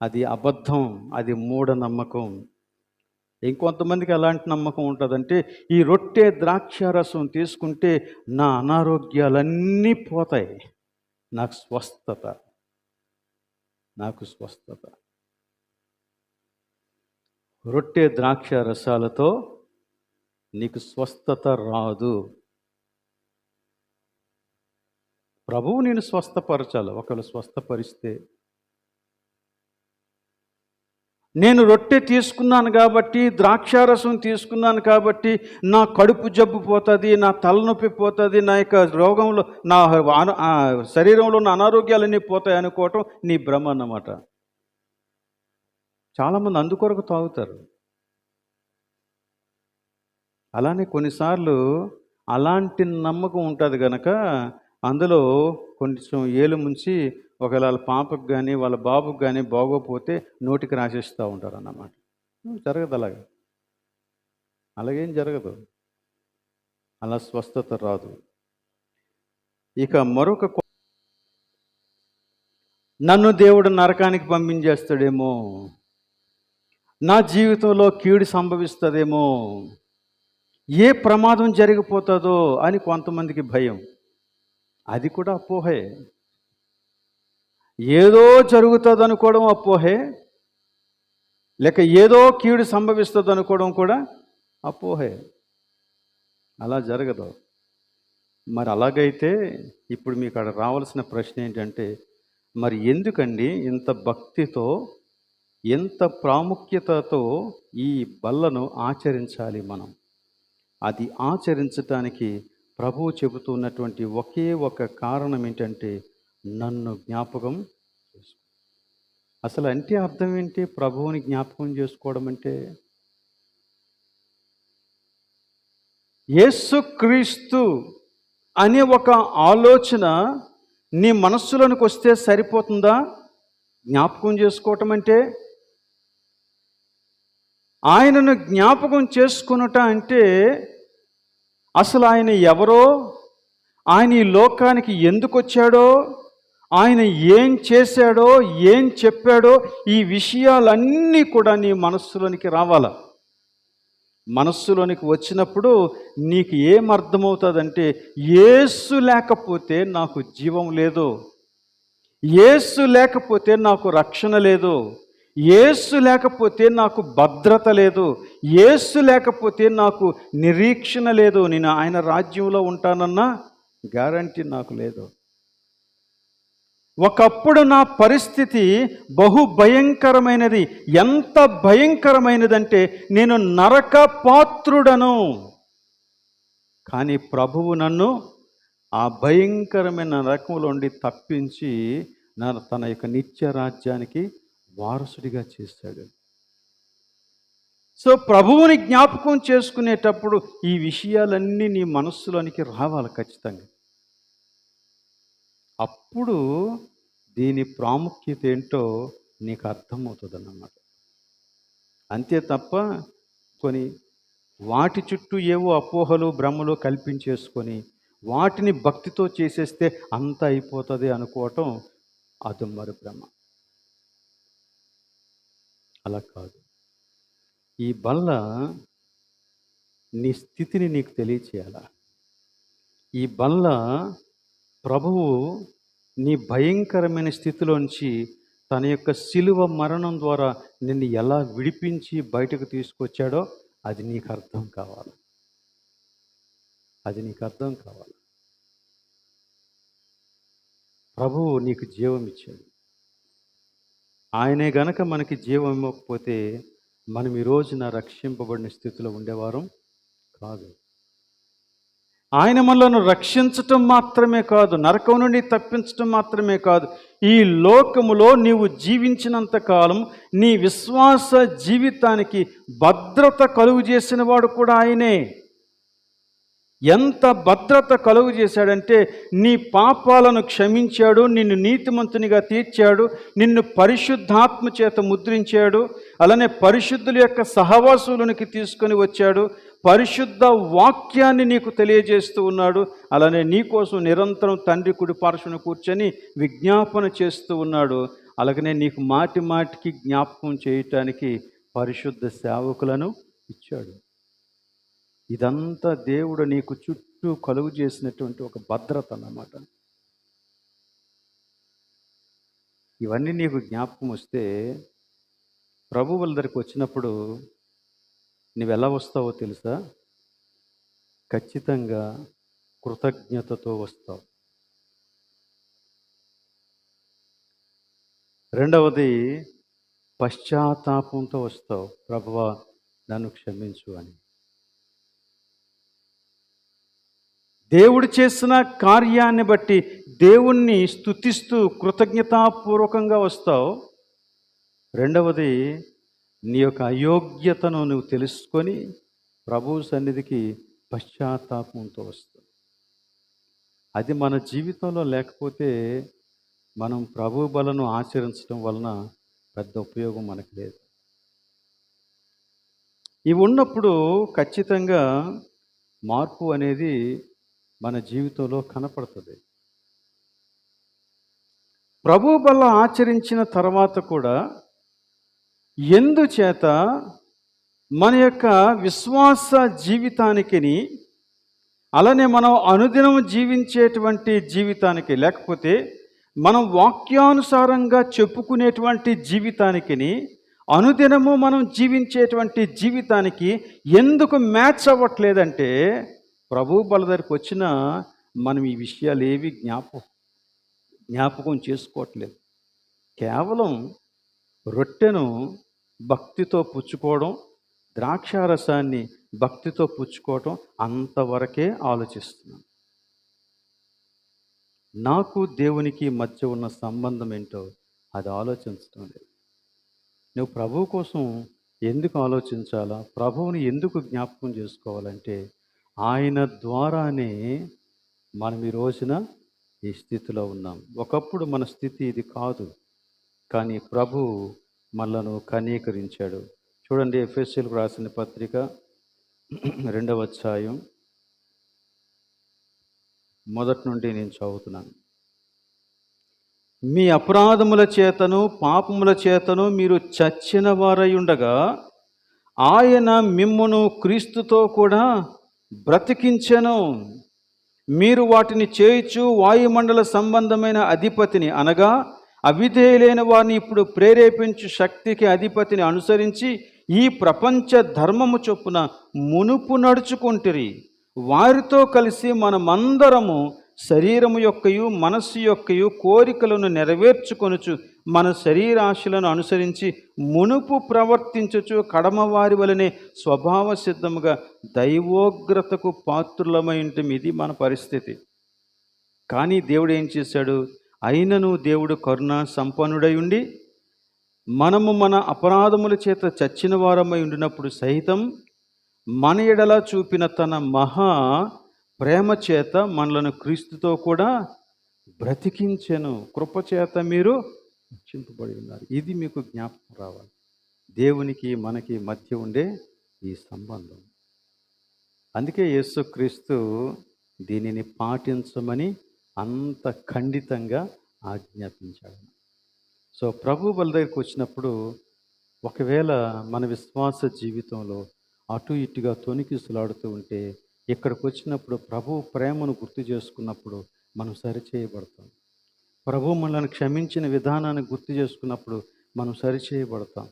A: అది అబద్ధం, అది మూఢనమ్మకం. ఇంకొంతమందికి ఎలాంటి నమ్మకం ఉంటుందంటే, ఈ రొట్టె ద్రాక్షారసం తీసుకుంటే నా అనారోగ్యాలన్నీ పోతాయి, నాకు స్వస్థత. రొట్టె ద్రాక్షారసాలతో నీకు స్వస్థత రాదు. ప్రభువు నేను స్వస్థపరచాలి. ఒకవేళ స్వస్థపరిస్తే, నేను రొట్టె తీసుకున్నాను కాబట్టి, ద్రాక్షారసం తీసుకున్నాను కాబట్టి నా కడుపు జబ్బు పోతుంది, నా తలనొప్పి పోతుంది, నా యొక్క రోగంలో, నా శరీరంలో ఉన్న అనారోగ్యాలన్నీ పోతాయి అనుకోవటం నీ భ్రమ అన్నమాట. చాలామంది అందుకొరకు తాగుతారు. అలానే కొన్నిసార్లు అలాంటి నమ్మకం ఉంటుంది కనుక అందులో కొంచెం ఏలు ముంచి ఒకవేళ వాళ్ళ పాపకు కానీ వాళ్ళ బాబుకు కానీ బాగోపోతే నోటికి రాసేస్తూ ఉంటారు అన్నమాట. జరగదు అలాగేం జరగదు. అలా స్వస్థత రాదు. ఇక మరొక, నన్ను దేవుడు నరకానికి పంపించేస్తాడేమో, నా జీవితంలో కీడు సంభవిస్తుందేమో, ఏ ప్రమాదం జరిగిపోతుందో అని కొంతమందికి భయం. అది కూడా అపోహే. ఏదో జరుగుతుంది అనుకోవడం అపోహే, లేక ఏదో కీడు సంభవిస్తుంది అనుకోవడం కూడా అపోహే. అలా జరగదు. మరి అలాగైతే ఇప్పుడు మీకు అక్కడ రావాల్సిన ప్రశ్న ఏంటంటే, మరి ఎందుకండి ఇంత భక్తితో, ఎంత ప్రాముఖ్యతతో ఈ బల్లను ఆచరించాలి మనం? అది ఆచరించటానికి ప్రభువు చెబుతున్నటువంటి ఒకే ఒక కారణం ఏంటంటే, నన్ను జ్ఞాపకం చేసుకో. అసలు అంటే అర్థం ఏంటి? ప్రభువుని జ్ఞాపకం చేసుకోవడం అంటే, యేసుక్రీస్తు అనే ఒక ఆలోచన నీ మనస్సులోనికి వస్తే సరిపోతుందా జ్ఞాపకం చేసుకోవటం అంటే? ఆయనను జ్ఞాపకం చేసుకునుట అంటే అసలు ఆయన ఎవరో, ఆయన ఈ లోకానికి ఎందుకు వచ్చాడో, ఆయన ఏం చేశాడో, ఏం చెప్పాడో, ఈ విషయాలన్నీ కూడా నీ మనస్సులోనికి రావాల. మనస్సులోనికి వచ్చినప్పుడు నీకు ఏం అర్థమవుతుందంటే, యేసు లేకపోతే నాకు జీవం లేదు, యేసు లేకపోతే నాకు రక్షణ లేదు, యేసు లేకపోతే నాకు భద్రత లేదు, యేసు లేకపోతే నాకు నిరీక్షణ లేదు, నేను ఆయన రాజ్యంలో ఉంటానన్న గ్యారంటీ నాకు లేదు. ఒకప్పుడు నా పరిస్థితి బహు భయంకరమైనది. ఎంత భయంకరమైనదంటే నేను నరక పాత్రుడను. కానీ ప్రభువు నన్ను ఆ భయంకరమైన నరకంలో ఉండి తప్పించి తన యొక్క నిత్య రాజ్యానికి వారసుడిగా చేశాడు. సో ప్రభువుని జ్ఞాపకం చేసుకునేటప్పుడు ఈ విషయాలన్నీ నీ మనస్సులోనికి రావాలి ఖచ్చితంగా. అప్పుడు దీని ప్రాముఖ్యత ఏంటో నీకు అర్థమవుతుంది అన్నమాట. అంతే తప్ప కొన్ని వాటి చుట్టూ ఏవో అపోహలు భ్రమలు కల్పించేసుకొని వాటిని భక్తితో చేసేస్తే అంత అయిపోతుంది అనుకోవటం అది మరి భ్రమ. అలా కాదు. ఈ బల్ల నీ స్థితిని నీకు తెలియచేయాల. ఈ బల్ల ప్రభువు నీ భయంకరమైన స్థితిలోంచి తన యొక్క శిలువ మరణం ద్వారా నిన్ను ఎలా విడిపించి బయటకు తీసుకొచ్చాడో అది నీకు అర్థం కావాలి. అది నీకు అర్థం కావాలి. ప్రభువు నీకు జీవం ఇచ్చాడు. ఆయనే గనక మనకి జీవం ఇవ్వకపోతే మనం ఈ రోజున రక్షింపబడిన స్థితిలో ఉండేవారం కాదు. ఆయన మనలను రక్షించటం మాత్రమే కాదు, నరకం నుండి తప్పించటం మాత్రమే కాదు, ఈ లోకములో నీవు జీవించినంత కాలం నీ విశ్వాస జీవితానికి భద్రత కలుగు చేసిన వాడు కూడా ఆయనే. ఎంత భద్రత కలుగు చేశాడంటే నీ పాపాలను క్షమించాడు, నిన్ను నీతిమంతునిగా తీర్చాడు, నిన్ను పరిశుద్ధాత్మ చేత ముద్రించాడు, అలానే పరిశుద్ధుల యొక్క సహవాసులనికి తీసుకొని వచ్చాడు, పరిశుద్ధ వాక్యాన్ని నీకు తెలియజేస్తూ ఉన్నాడు. అలానే నీకోసం నిరంతరం తండ్రి కుడి పార్శ్వన కూర్చొని విజ్ఞాపన చేస్తూ ఉన్నాడు. అలాగనే నీకు మాటి మాటికి జ్ఞాపకం చేయటానికి పరిశుద్ధ సేవకులను ఇచ్చాడు. ఇదంతా దేవుడు నీకు చుట్టూ కలుగు చేసినటువంటి ఒక భద్రత అన్నమాట. ఇవన్నీ నీకు జ్ఞాపకం వస్తే ప్రభు వాళ్ళ దగ్గరికి వచ్చినప్పుడు నువ్వెలా వస్తావో తెలుసా? ఖచ్చితంగా కృతజ్ఞతతో వస్తావు. రెండవది పశ్చాత్తాపంతో వస్తావు. ప్రభువా నన్ను క్షమించు అని. దేవుడు చేసిన కార్యాన్ని బట్టి దేవుణ్ణి స్తుతిస్తూ కృతజ్ఞతాపూర్వకంగా వస్తావు. రెండవది నీ యొక్క అయోగ్యతను నువ్వు తెలుసుకొని ప్రభు సన్నిధికి పశ్చాత్తాపంతో వస్తావు. అది మన జీవితంలో లేకపోతే మనం ప్రభు బలను ఆచరించడం వలన పెద్ద ఉపయోగం మనకు లేదు. ఇవి ఉన్నప్పుడు ఖచ్చితంగా మార్పు అనేది మన జీవితంలో కనపడుతుంది. ప్రభు బల ఆచరించిన తర్వాత కూడా ఎందుచేత మన యొక్క విశ్వాస జీవితానికి, అలానే మనం అనుదినం జీవించేటువంటి జీవితానికి, లేకపోతే మనం వాక్యానుసారంగా చెప్పుకునేటువంటి జీవితానికి, అనుదినము మనం జీవించేటువంటి జీవితానికి ఎందుకు మ్యాచ్ అవ్వట్లేదంటే ప్రభు బల దగ్గరికి వచ్చినా మనం ఈ విషయాలు ఏవి జ్ఞాపకం చేసుకోవట్లేదు. కేవలం రొట్టెను భక్తితో పుచ్చుకోవడం, ద్రాక్షారసాన్ని భక్తితో పుచ్చుకోవడం అంతవరకే ఆలోచిస్తున్నాను. నాకు దేవునికి మధ్య ఉన్న సంబంధం ఏంటో అది ఆలోచించడం లేదు. నువ్వు ప్రభు కోసం ఎందుకు ఆలోచించాలా? ప్రభువుని ఎందుకు జ్ఞాపకం చేసుకోవాలంటే ఆయన ద్వారానే మనం ఈ రోజున ఈ స్థితిలో ఉన్నాం. ఒకప్పుడు మన స్థితి ఇది కాదు, కానీ ప్రభు మనలను కనీకరించాడు. చూడండి, ఎఫెసీయులకు రాసిన పత్రిక 2వ అధ్యాయం మొదటి నుండి నేను చదువుతున్నాను. మీ అపరాధముల చేతను పాపముల చేతను మీరు చచ్చిన వారై ఉండగా ఆయన మిమ్మును క్రీస్తుతో కూడా బ్రతికించెను. మీరు వాటిని చేయుచు వాయుమండల సంబంధమైన అధిపతిని, అనగా అవిధేయులైన వారిని ఇప్పుడు ప్రేరేపించు శక్తికి అధిపతిని అనుసరించి ఈ ప్రపంచ ధర్మము చొప్పున మునుపు నడుచుకుంటురి. వారితో కలిసి మనమందరము శరీరము యొక్కయు మనస్సు యొక్కయు కోరికలను నెరవేర్చుకొనుచు మన శరీరాశలను అనుసరించి మునుపు ప్రవర్తించుచు కడమవారి వలనే స్వభావ సిద్ధముగా దైవోగ్రతకు పాత్రులమై ఉంటాం. ఇది మన పరిస్థితి. కానీ దేవుడు ఏం చేశాడు? అయినను దేవుడు కరుణ సంపన్నుడై ఉండి మనము మన అపరాధముల చేత చచ్చిన వారమై ఉండినప్పుడు సహితం మన ఎడల చూపిన తన మహా ప్రేమ చేత మనలను క్రీస్తుతో కూడా బ్రతికించెను. కృపచేత మీరు రక్షింపబడి ఉన్నారు. ఇది మీకు జ్ఞాపకం రావాలి. దేవునికి మనకి మధ్య ఉండే ఈ సంబంధం. అందుకే యేసుక్రీస్తు దీనిని పాటించమని అంత ఖండితంగా ఆజ్ఞాపించాడు. సో ప్రభు బల దగ్గరికి వచ్చినప్పుడు ఒకవేళ మన విశ్వాస జీవితంలో అటు ఇటుగా తొణికిసలాడుతూ ఉంటే, ఇక్కడికి వచ్చినప్పుడు ప్రభు ప్రేమను గుర్తు చేసుకున్నప్పుడు మనం సరిచేయబడతాం. ప్రభు మనల్ని క్షమించిన విధానాన్ని గుర్తు చేసుకున్నప్పుడు మనం సరిచేయబడతాం.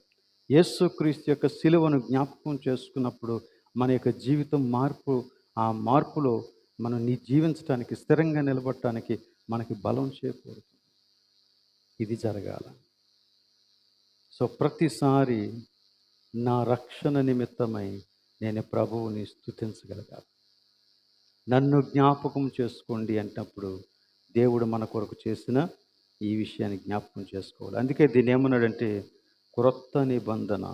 A: యేసుక్రీస్తు యొక్క శిలువను జ్ఞాపకం చేసుకున్నప్పుడు మన యొక్క జీవితం మార్పు, ఆ మార్పులో మనం జీవించడానికి, స్థిరంగా నిలబడటానికి మనకి బలం చేకూరుతుంది. ఇది జరగాల. సో ప్రతిసారి నా రక్షణ నిమిత్తమై నేను ప్రభువుని స్తుతించగలగాలి. నన్ను జ్ఞాపకం చేసుకోండి అంటప్పుడు దేవుడు మన కొరకు చేసిన ఈ విషయాన్ని జ్ఞాపకం చేసుకోవాలి. అందుకే దీన్ని ఏమన్నాడంటే క్రొత్త నిబంధన.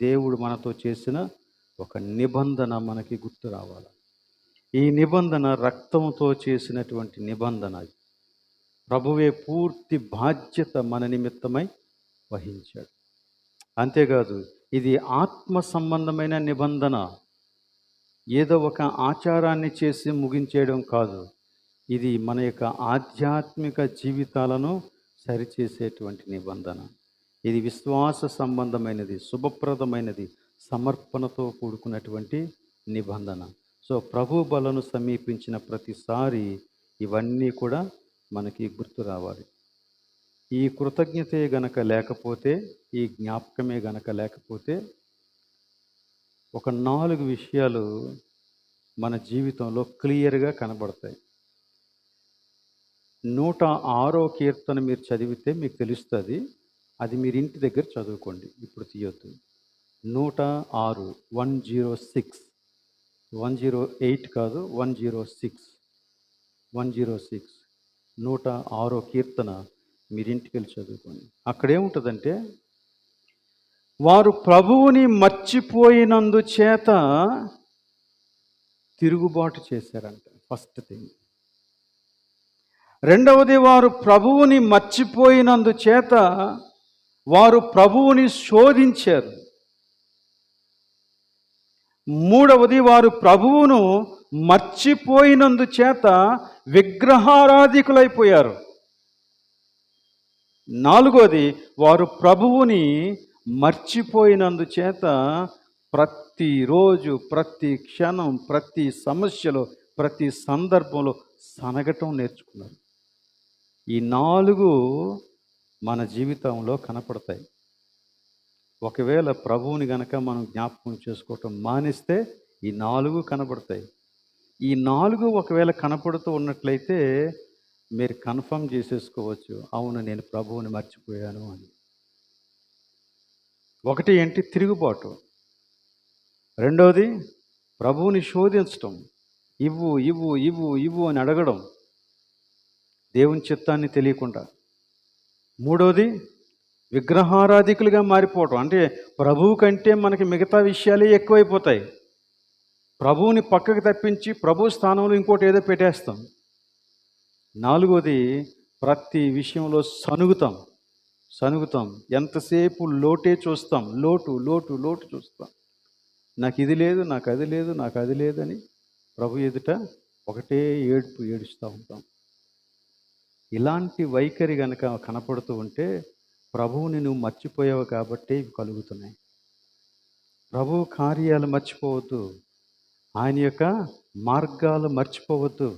A: దేవుడు మనతో చేసిన ఒక నిబంధన మనకి గుర్తు రావాలి. ఈ నిబంధన రక్తంతో చేసినటువంటి నిబంధన. ప్రభువే పూర్తి బాధ్యత మన నిమిత్తమై వహించాడు. అంతేకాదు, ఇది ఆత్మ సంబంధమైన నిబంధన. ఏదో ఒక ఆచారాన్ని చేసి ముగించేయడం కాదు. ఇది మన యొక్క ఆధ్యాత్మిక జీవితాలను సరిచేసేటువంటి నిబంధన. ఇది విశ్వాస సంబంధమైనది, శుభప్రదమైనది, సమర్పణతో కూడుకున్నటువంటి నిబంధన. సో ప్రభు బలను సమీపించిన ప్రతిసారి ఇవన్నీ కూడా మనకి గుర్తు రావాలి. ఈ కృతజ్ఞతే గనక లేకపోతే, ఈ జ్ఞాపకమే గనక లేకపోతే, ఒక 4 విషయాలు మన జీవితంలో క్లియర్గా కనబడతాయి. 106వ కీర్తన మీరు చదివితే మీకు తెలుస్తుంది. అది మీరు ఇంటి దగ్గర చదువుకోండి, ఇప్పుడు తీయొద్దు. 106, 106, 108 కాదు, 106, 106వ కీర్తన మీరు ఇంటికి వెళ్ళి చదువుకోండి. అక్కడేముంటుందంటే, వారు ప్రభువుని మర్చిపోయినందు చేత తిరుగుబాటు చేశారంట. First thing. రెండవది, వారు ప్రభువుని మర్చిపోయినందు చేత వారు ప్రభువుని శోధించారు. మూడవది, వారు ప్రభువును మర్చిపోయినందు చేత విగ్రహారాధికులైపోయారు. నాలుగోది, వారు ప్రభువుని మర్చిపోయినందు చేత ప్రతిరోజు, ప్రతి క్షణం, ప్రతి సమస్యలో, ప్రతి సందర్భంలో సనగటం నేర్చుకున్నారు. ఈ 4 మన జీవితంలో కనపడతాయి. ఒకవేళ ప్రభువుని గనక మనం జ్ఞాపకం చేసుకోవటం మానేస్తే ఈ 4 కనపడతాయి. ఈ 4 ఒకవేళ కనపడుతూ ఉన్నట్లయితే మీరు కన్ఫర్మ్ చేసేసుకోవచ్చు, అవును నేను ప్రభువుని మర్చిపోయాను అని. ఒకటి ఏంటి? తిరుగుబాటు. రెండవది, ప్రభువుని శోధించటం. ఇవ్వు ఇవ్వు ఇవ్వు ఇవ్వు అని అడగడం, దేవుని చిత్తాన్ని తెలియకుండా. మూడవది, విగ్రహారాధికులుగా మారిపోవటం. అంటే ప్రభువు కంటే మనకి మిగతా విషయాలే ఎక్కువైపోతాయి. ప్రభువుని పక్కకు తప్పించి ప్రభు స్థానంలో ఇంకోటి ఏదో పెట్టేస్తాం. నాలుగోది, ప్రతి విషయంలో సనుగుతాం. ఎంతసేపు లోటే చూస్తాం. లోటు లోటు లోటు చూస్తాం. నాకు ఇది లేదు, నాకు అది లేదు, నాకు అది లేదని ప్రభు ఎదుట ఒకటే ఏడుస్తూ ఉంటాం. ఇలాంటి వైఖరి కనుక కనపడుతూ ఉంటే ప్రభువుని నువ్వు మర్చిపోయావు కాబట్టి ఇవి కలుగుతున్నాయి. ప్రభువు కార్యాలు మర్చిపోవద్దు. ఆయన యొక్క మార్గాలు మర్చిపోవద్దు.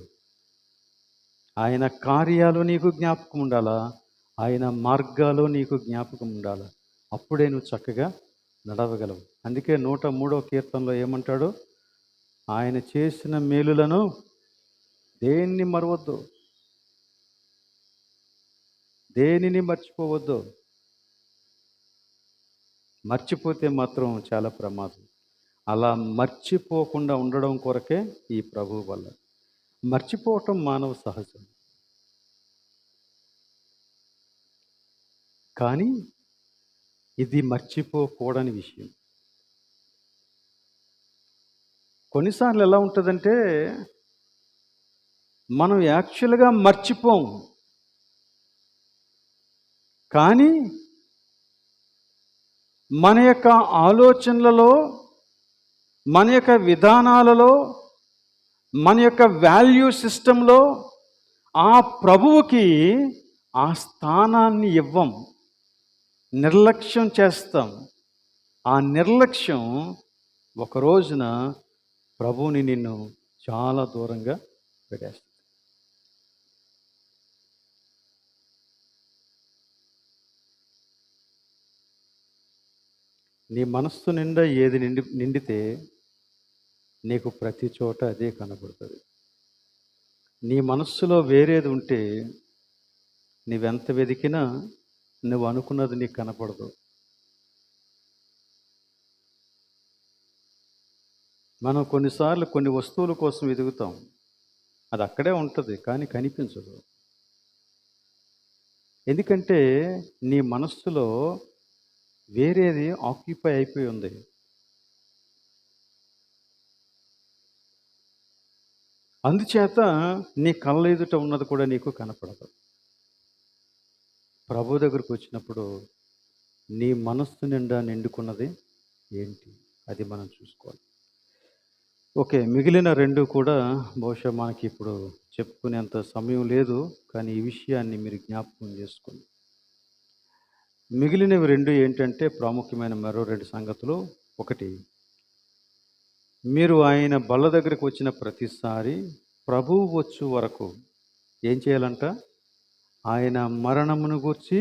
A: ఆయన కార్యాలు నీకు జ్ఞాపకం ఉండాలా, ఆయన మార్గాలు నీకు జ్ఞాపకం ఉండాలా. అప్పుడే నువ్వు చక్కగా నడవగలవు. అందుకే 103వ కీర్తనలో ఏమంటాడు? ఆయన చేసిన మేలులను దేన్ని మరవద్దు, దేనిని మర్చిపోవద్దు. మర్చిపోతే మాత్రం చాలా ప్రమాదం. అలా మర్చిపోకుండా ఉండడం కొరకే ఈ ప్రభువు వల్ల. మర్చిపోవటం మానవ సహజం. కానీ ఇది మర్చిపోకూడని విషయం. కొన్నిసార్లు ఎలా ఉంటుందంటే, మనం యాక్చువల్గా మర్చిపోం, కానీ మన యొక్క ఆలోచనలలో, మన యొక్క విధానాలలో, మన యొక్క వాల్యూ సిస్టంలో ఆ ప్రభువుకి ఆ స్థానాన్ని ఇవ్వం, నిర్లక్ష్యం చేస్తాం. ఆ నిర్లక్ష్యం ఒక రోజున ప్రభువుని నిన్ను చాలా దూరంగా పెట్టేస్తుంది. నీ మనస్సు నిండా ఏది నిండితే నీకు ప్రతి చోట అదే కనబడుతుంది. నీ మనస్సులో వేరేది ఉంటే నువ్వెంత వెతికినా నువ్వు అనుకున్నది నీకు కనపడదు. మనం కొన్నిసార్లు కొన్ని వస్తువుల కోసం వెతుకుతాం, అది అక్కడే ఉంటుంది కానీ కనిపించదు. ఎందుకంటే నీ మనస్సులో వేరేది ఆక్యుపై అయిపోయి ఉంది. అందుచేత నీ కళ్ళ ఎదుట ఉన్నది కూడా నీకు కనపడదు. ప్రభు దగ్గరకు వచ్చినప్పుడు నీ మనస్సు నిండా నిండుకున్నది ఏంటి, అది మనం చూసుకోవాలి. ఓకే, మిగిలిన రెండు కూడా బహుశా మనకి ఇప్పుడు చెప్పుకునేంత సమయం లేదు, కానీ ఈ విషయాన్ని మీరు జ్ఞాపకం చేసుకోండి. మిగిలినవి రెండు ఏంటంటే ప్రాముఖ్యమైన మరో రెండు సంగతులు. ఒకటి, మీరు ఆయన బల్ల దగ్గరికి వచ్చిన ప్రతిసారి ప్రభువు వచ్చు వరకు ఏం చేయాలంట? ఆయన మరణమును గూర్చి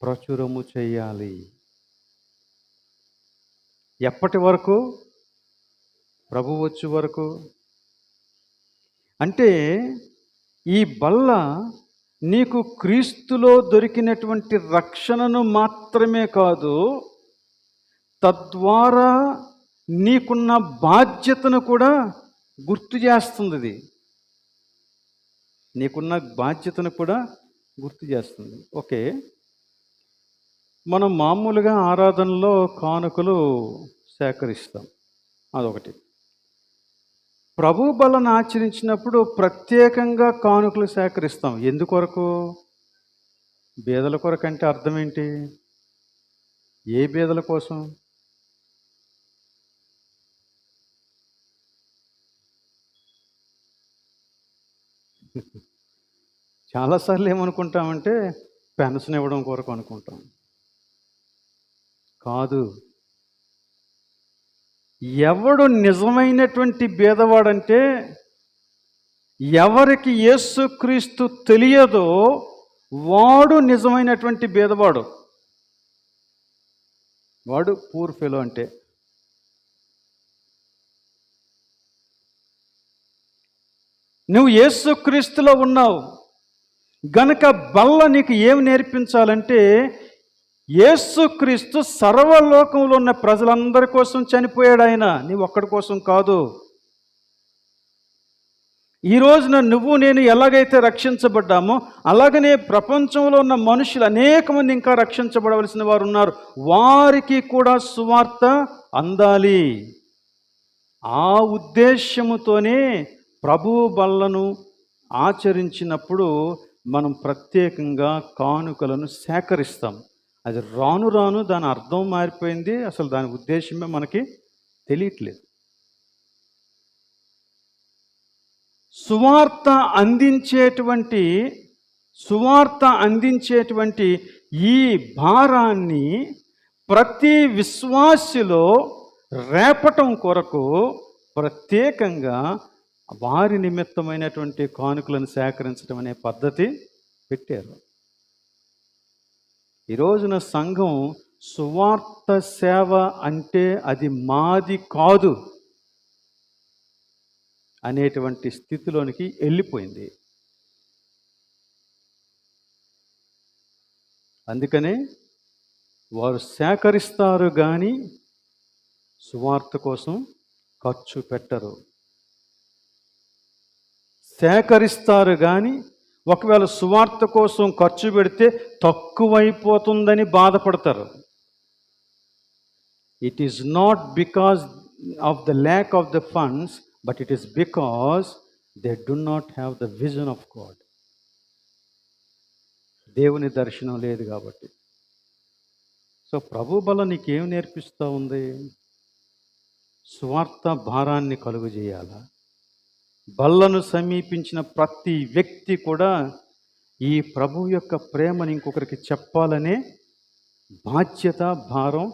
A: ప్రచురము చేయాలి. ఎప్పటి వరకు? ప్రభు వచ్చే వరకు. అంటే ఈ బల్ల నీకు క్రీస్తులో దొరికినటువంటి రక్షణను మాత్రమే కాదు, తద్వారా నీకున్న బాధ్యతను కూడా గుర్తు చేస్తుంది. నీకున్న బాధ్యతను కూడా గుర్తు చేస్తుంది. ఓకే, మనం మామూలుగా ఆరాధనలో కానుకలు సేకరిస్తాం, అదొకటి. ప్రభు బలను ఆచరించినప్పుడు ప్రత్యేకంగా కానుకలు సేకరిస్తాం. ఎందుకొరకు? బీదల కొరకు. అంటే అర్థం ఏంటి? ఏ బీదల కోసం? చాలాసార్లు ఏమనుకుంటామంటే పెన్షన్ ఇవ్వడం కొరకు అనుకుంటాం. కాదు. ఎవడు నిజమైనటువంటి బీదవాడంటే, ఎవరికి యేసుక్రీస్తు తెలియదో వాడు నిజమైనటువంటి బీదవాడు. వాడు పూర్ ఫెలో. అంటే నువ్వు యేసుక్రీస్తులో ఉన్నావు గనక బల్ల నీకు ఏమి నేర్పించాలంటే, యేసుక్రీస్తు సర్వలోకంలో ఉన్న ప్రజలందరి కోసం చనిపోయాడు. ఆయన నీవు ఒక్కడి కోసం కాదు. ఈ రోజున నువ్వు నేను ఎలాగైతే రక్షించబడ్డామో అలాగనే ప్రపంచంలో ఉన్న మనుషులు అనేక మంది ఇంకా రక్షించబడవలసిన వారు ఉన్నారు. వారికి కూడా సువార్త అందాలి. ఆ ఉద్దేశముతోనే ప్రభువు బల్లను ఆచరించినప్పుడు మనం ప్రత్యేకంగా కానుకలను సేకరిస్తాం. అది రాను రాను దాని అర్థం మారిపోయింది. అసలు దాని ఉద్దేశమే మనకి తెలియట్లేదు. సువార్త అందించేటువంటి ఈ భారాన్ని ప్రతి విశ్వాసిలో రేపటం కొరకు ప్రత్యేకంగా వారి నిమిత్తమైనటువంటి కానుకలను సేకరించడం అనే పద్ధతి పెట్టారు. ఈ రోజున సంఘం సువార్త సేవ అంటే అది మాది కాదు అనేటువంటి స్థితిలోనికి వెళ్ళిపోయింది. అందుకనే వారు సేకరిస్తారు కానీ సువార్త కోసం ఖర్చు పెట్టరు. సేకరిస్తారు కానీ ఒకవేళ సువార్త కోసం ఖర్చు పెడితే తక్కువైపోతుందని బాధపడతారు. It is not because of the lack of the funds, but it is because they do not have the vision of God. దేవుని దర్శనం లేదు కాబట్టి. సో ప్రభు బల నీకేం నేర్పిస్తూ ఉంది? సువార్త భారాన్ని కలుగజేయాలా? బల్లను సమీపించిన ప్రతి వ్యక్తి కూడా ఈ ప్రభు యొక్క ప్రేమని ఇంకొకరికి చెప్పాలనే బాధ్యత, భారం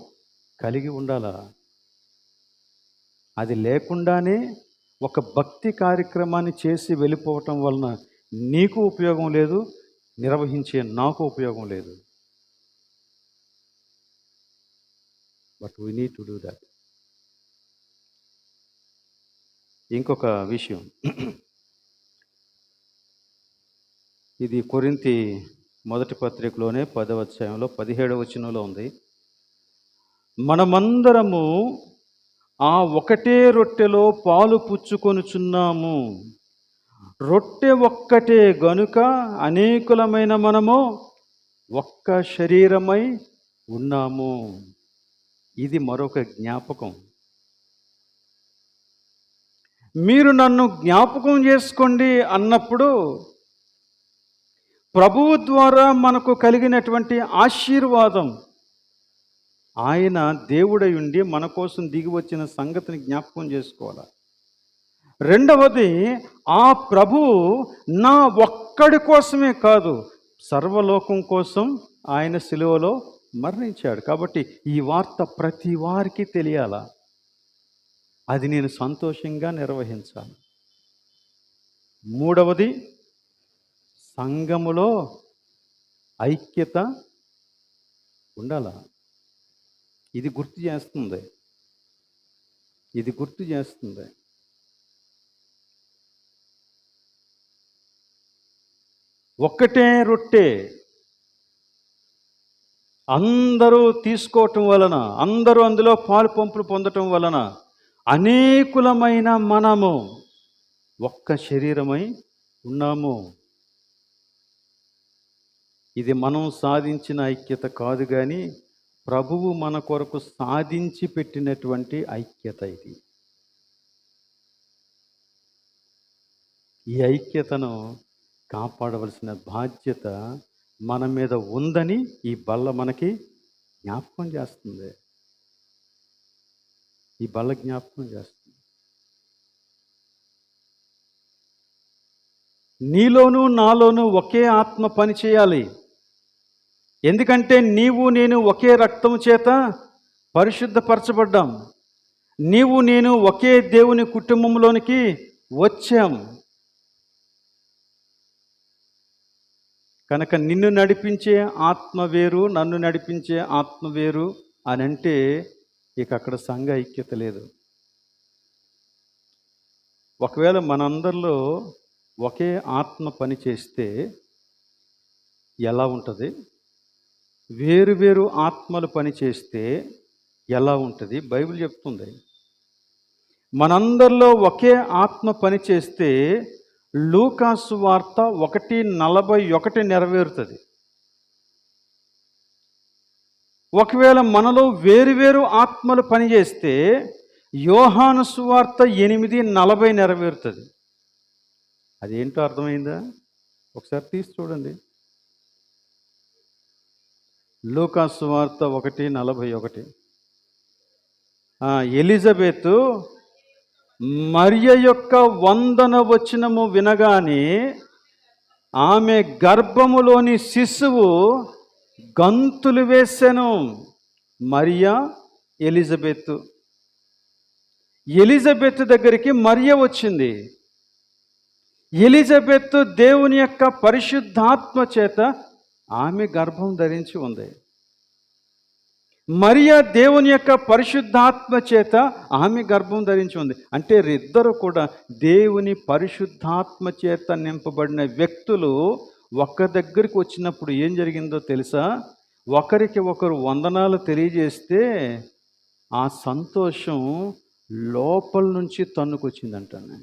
A: కలిగి ఉండాలా? అది లేకుండానే ఒక భక్తి కార్యక్రమాన్ని చేసి వెళ్ళిపోవటం వలన నీకు ఉపయోగం లేదు, నిర్వహించే నాకు ఉపయోగం లేదు. But we need to do that. ఇంకొక విషయం, ఇది కొరింథీ మొదటి పత్రికలోనే 10వ అధ్యాయంలో 17వ వచనంలో ఉంది. మనమందరము ఆ ఒకటే రొట్టెలో పాలు పుచ్చుకొనుచున్నాము. రొట్టె ఒక్కటే గనుక అనేకులమైన మనము ఒక్క శరీరమై ఉన్నాము. ఇది మరొక జ్ఞాపకం. మీరు నన్ను జ్ఞాపకం చేసుకోండి అన్నప్పుడు ప్రభువు ద్వారా మనకు కలిగినటువంటి ఆశీర్వాదం, ఆయన దేవుడై ఉండి మన కోసం దిగి వచ్చిన సంగతిని జ్ఞాపకం చేసుకోవాలి. రెండవది, ఆ ప్రభువు నా ఒక్కడి కోసమే కాదు, సర్వలోకం కోసం ఆయన సిలువలో మరణించాడు. కాబట్టి ఈ వార్త ప్రతి వారికి తెలియాలా, అది నేను సంతోషంగా నిర్వహించాలి. మూడవది, సంఘములో ఐక్యత ఉండాల. ఇది గుర్తు చేస్తుంది. ఒక్కటే రొట్టె అందరూ తీసుకోవటం వలన, అందరూ అందులో పాలు పంపులు పొందటం వలన అనేకులమైన మనము ఒక్క శరీరమై ఉన్నాము. ఇది మనం సాధించిన ఐక్యత కాదు, కానీ ప్రభువు మన కొరకు సాధించి పెట్టినటువంటి ఐక్యత ఇది. ఈ ఐక్యతను కాపాడవలసిన బాధ్యత మన మీద ఉందని ఈ బల్ల మనకి జ్ఞాపకం చేస్తుంది. నీలోనూ నాలోనూ ఒకే ఆత్మ పని చేయాలి. ఎందుకంటే నీవు నేను ఒకే రక్తము చేత పరిశుద్ధపరచబడ్డాం. నీవు నేను ఒకే దేవుని కుటుంబంలోనికి వచ్చాం. కనుక నిన్ను నడిపించే ఆత్మ వేరు, నన్ను నడిపించే ఆత్మ వేరు అని అంటే ఇక అక్కడ సంఘ ఐక్యత లేదు. ఒకవేళ మనందరిలో ఒకే ఆత్మ పని చేస్తే ఎలా ఉంటుంది? వేరు ఆత్మలు పని చేస్తే ఎలా ఉంటుంది? బైబిల్ చెప్తుంది. మనందరిలో ఒకే ఆత్మ పని చేస్తే లూకాసు వార్త 1:41 నెరవేరుతుంది. ఒకవేళ మనలో వేరు ఆత్మలు పనిచేస్తే యోహాను సువార్త 8:40 నెరవేరుతుంది. అదేంటో అర్థమైందా? ఒకసారి తీసి చూడండి. లూకాసు వార్త 1:41. ఎలిజబెతు మరియ యొక్క వందన వచనము వినగానే ఆమె గర్భములోని శిశువు గంతులు వేసెను. మరియా, ఎలిజబెతు దగ్గరికి మరియ వచ్చింది. ఎలిజబెతు దేవుని యొక్క పరిశుద్ధాత్మ చేత ఆమె గర్భం ధరించి ఉంది. మరియా దేవుని యొక్క పరిశుద్ధాత్మ చేత ఆమె గర్భం ధరించి ఉంది. అంటే ఇద్దరు కూడా దేవుని పరిశుద్ధాత్మ చేత నింపబడిన వ్యక్తులు ఒక్క దగ్గరికి వచ్చినప్పుడు ఏం జరిగిందో తెలుసా? ఒకరికి ఒకరు వందనాలు తెలియజేస్తే ఆ సంతోషం లోపల నుంచి తన్నుకొచ్చిందంటాను.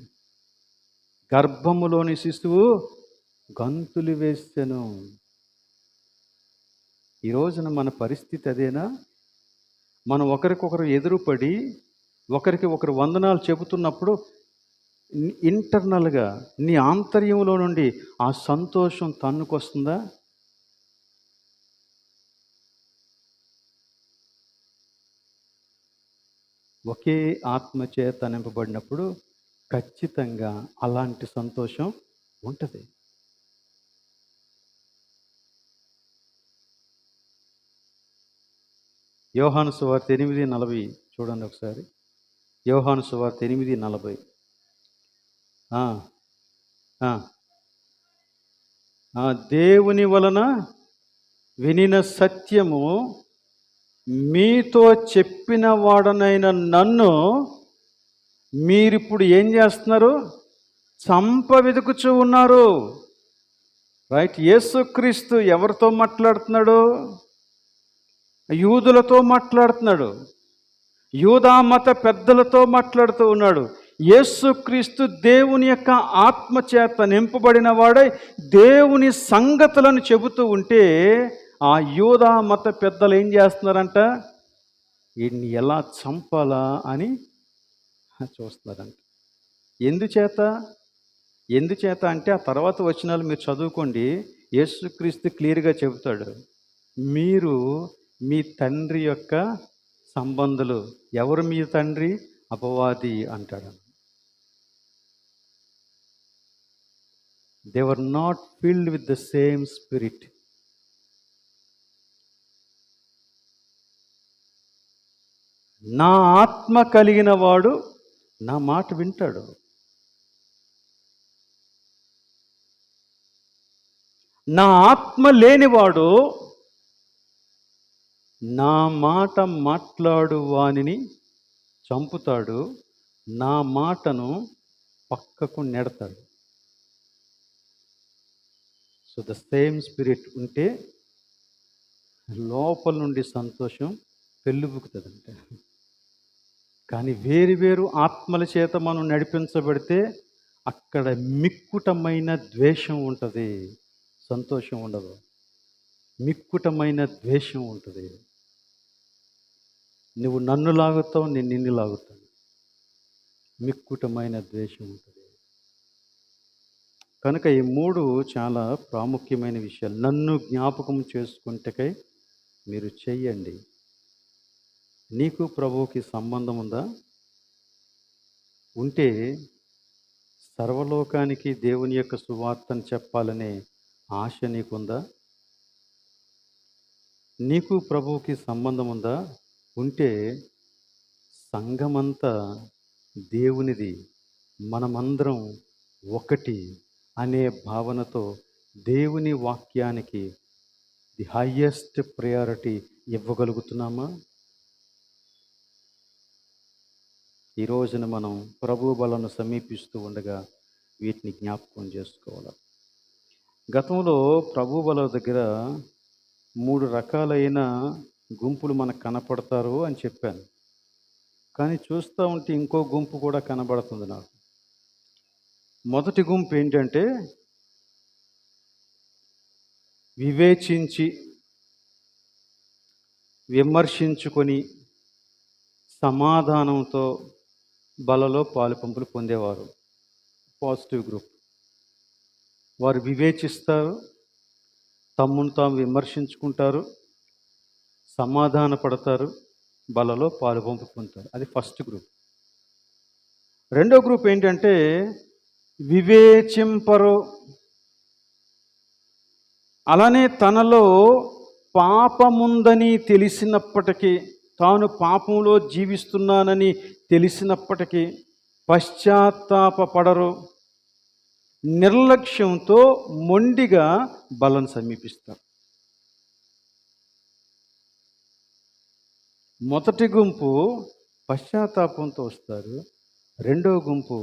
A: గర్భములోని శిశువు గంతులు వేసెను. ఈ రోజున మన పరిస్థితి అదేనా? మనం ఒకరికొకరు ఎదురుపడి ఒకరికి ఒకరు వందనాలు చెబుతున్నప్పుడు ఇంటర్నల్గా నీ ఆంతర్యంలో నుండి ఆ సంతోషం తన్నుకొస్తుందా? ఒకే ఆత్మచేత నింపబడినప్పుడు ఖచ్చితంగా అలాంటి సంతోషం ఉంటుంది. యోహాను సువార్త 8:40 చూడండి ఒకసారి. యోహాను సువార్త 8:40. దేవుని వలన వినిన సత్యము మీతో చెప్పిన వాడనైన నన్ను మీరిప్పుడు ఏం చేస్తున్నారు? వెతుకుచూ ఉన్నారు. రైట్. యేసుక్రీస్తు ఎవరితో మాట్లాడుతున్నాడు? యూదులతో మాట్లాడుతున్నాడు. యూదా మత పెద్దలతో మాట్లాడుతూ ఉన్నాడు. యేసుక్రీస్తు దేవుని యొక్క ఆత్మచేత నింపబడిన వాడై దేవుని సంగతులను చెబుతూ ఉంటే ఆ యూదా మత పెద్దలు ఏం చేస్తున్నారంట? వీడిని ఎలా చంపాలా అని చూస్తున్నారంట. ఎందుచేత అంటే ఆ తర్వాత వచనాలు మీరు చదువుకోండి. యేసుక్రీస్తు క్లియర్గా చెబుతాడు, మీరు మీ తండ్రి యొక్క సంబంధులు. ఎవరు మీ తండ్రి? అపవాది అంటాడు. They were not filled with the same spirit. నా ఆత్మ కలిగిన వాడు నా మాట వింటాడు. నా ఆత్మ లేనివాడు నా మాట మాట్లాడు వానిని చంపుతాడు, నా మాటను పక్కకు నెడతాడు. సో ద సేమ్ స్పిరిట్ ఉంటే లోపల నుండి సంతోషం పెళ్ళుబుకుతుందంటే. కానీ వేరు ఆత్మల చేత మనం నడిపించబడితే అక్కడ మిక్కుటమైన ద్వేషం ఉంటుంది, సంతోషం ఉండదు. మిక్కుటమైన ద్వేషం ఉంటుంది. నువ్వు నన్ను లాగుతావు, నేను నిన్ను లాగుతాను. మిక్కుటమైన ద్వేషం ఉంటుంది. కనుక ఈ మూడు చాలా ప్రాముఖ్యమైన విషయాలు. నన్ను జ్ఞాపకం చేసుకుంటకై మీరు చెయ్యండి. నీకు ప్రభువుకి సంబంధం ఉందా? ఉంటే సర్వలోకానికి దేవుని యొక్క సువార్తను చెప్పాలనే ఆశ నీకుందా? నీకు ప్రభువుకి సంబంధం ఉందా? ఉంటే సంఘమంతా దేవునిది, మనమందరం ఒకటి అనే భావనతో దేవుని వాక్యానికి ది హైయెస్ట్ ప్రయారిటీ ఇవ్వగలుగుతున్నామా? ఈ రోజున మనం ప్రభు బలను సమీపిస్తూ ఉండగా వీటిని జ్ఞాపకం చేసుకోవాలి. గతంలో ప్రభు బల దగ్గర 3 రకాలైన గుంపులు మనకు కనపడతారు అని చెప్పాను. కానీ చూస్తూ ఉంటే ఇంకో గుంపు కూడా కనబడుతుంది నాకు. మొదటి గుంపు ఏంటంటే వివేచించి విమర్శించుకొని సమాధానంతో బలలో పాలుపంపులు పొందేవారు. Positive group. వారు వివేచిస్తారు, తమ్మును తాము విమర్శించుకుంటారు, సమాధాన పడతారు, బలలో పాలుపంపు పొందుతారు. అది ఫస్ట్ గ్రూప్. రెండో గ్రూప్ ఏంటంటే వివేచింపరు. అలానే తనలో పాపముందని తెలిసినప్పటికీ, తాను పాపంలో జీవిస్తున్నానని తెలిసినప్పటికీ పశ్చాత్తాపపడరు. నిర్లక్ష్యంతో మొండిగా బలను సమీపిస్తారు. మొదటి గుంపు పశ్చాత్తాపంతో వస్తారు. రెండో గుంపు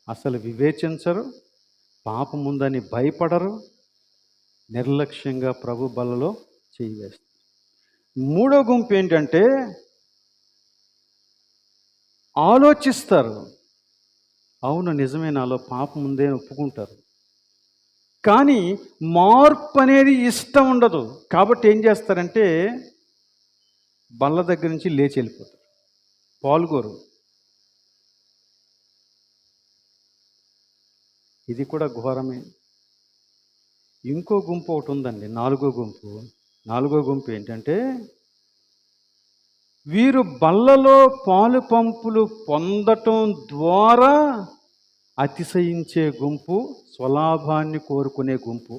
A: అసలు వివేచించరు, పాపముందని భయపడరు, నిర్లక్ష్యంగా ప్రభు బలలో చేయి వేస్తారు. మూడో గుంపు ఏంటంటే ఆలోచిస్తారు. అవును, నిజమే, నాలో పాపం ఉందే అని ఒప్పుకుంటారు. కానీ మార్పు అనేది ఇష్టం ఉండదు. కాబట్టి ఏం చేస్తారంటే బల్ల దగ్గర నుంచి లేచి వెళ్ళిపోతారు, పాల్గొరు. ఇది కూడా ఘోరమే. ఇంకో గుంపు ఒకటి ఉందండి, నాలుగో గుంపు. నాలుగో గుంపు ఏంటంటే వీరు బల్లలో పాలు పంపులు పొందటం ద్వారా అతిశయించే గుంపు, స్వలాభాన్ని కోరుకునే గుంపు.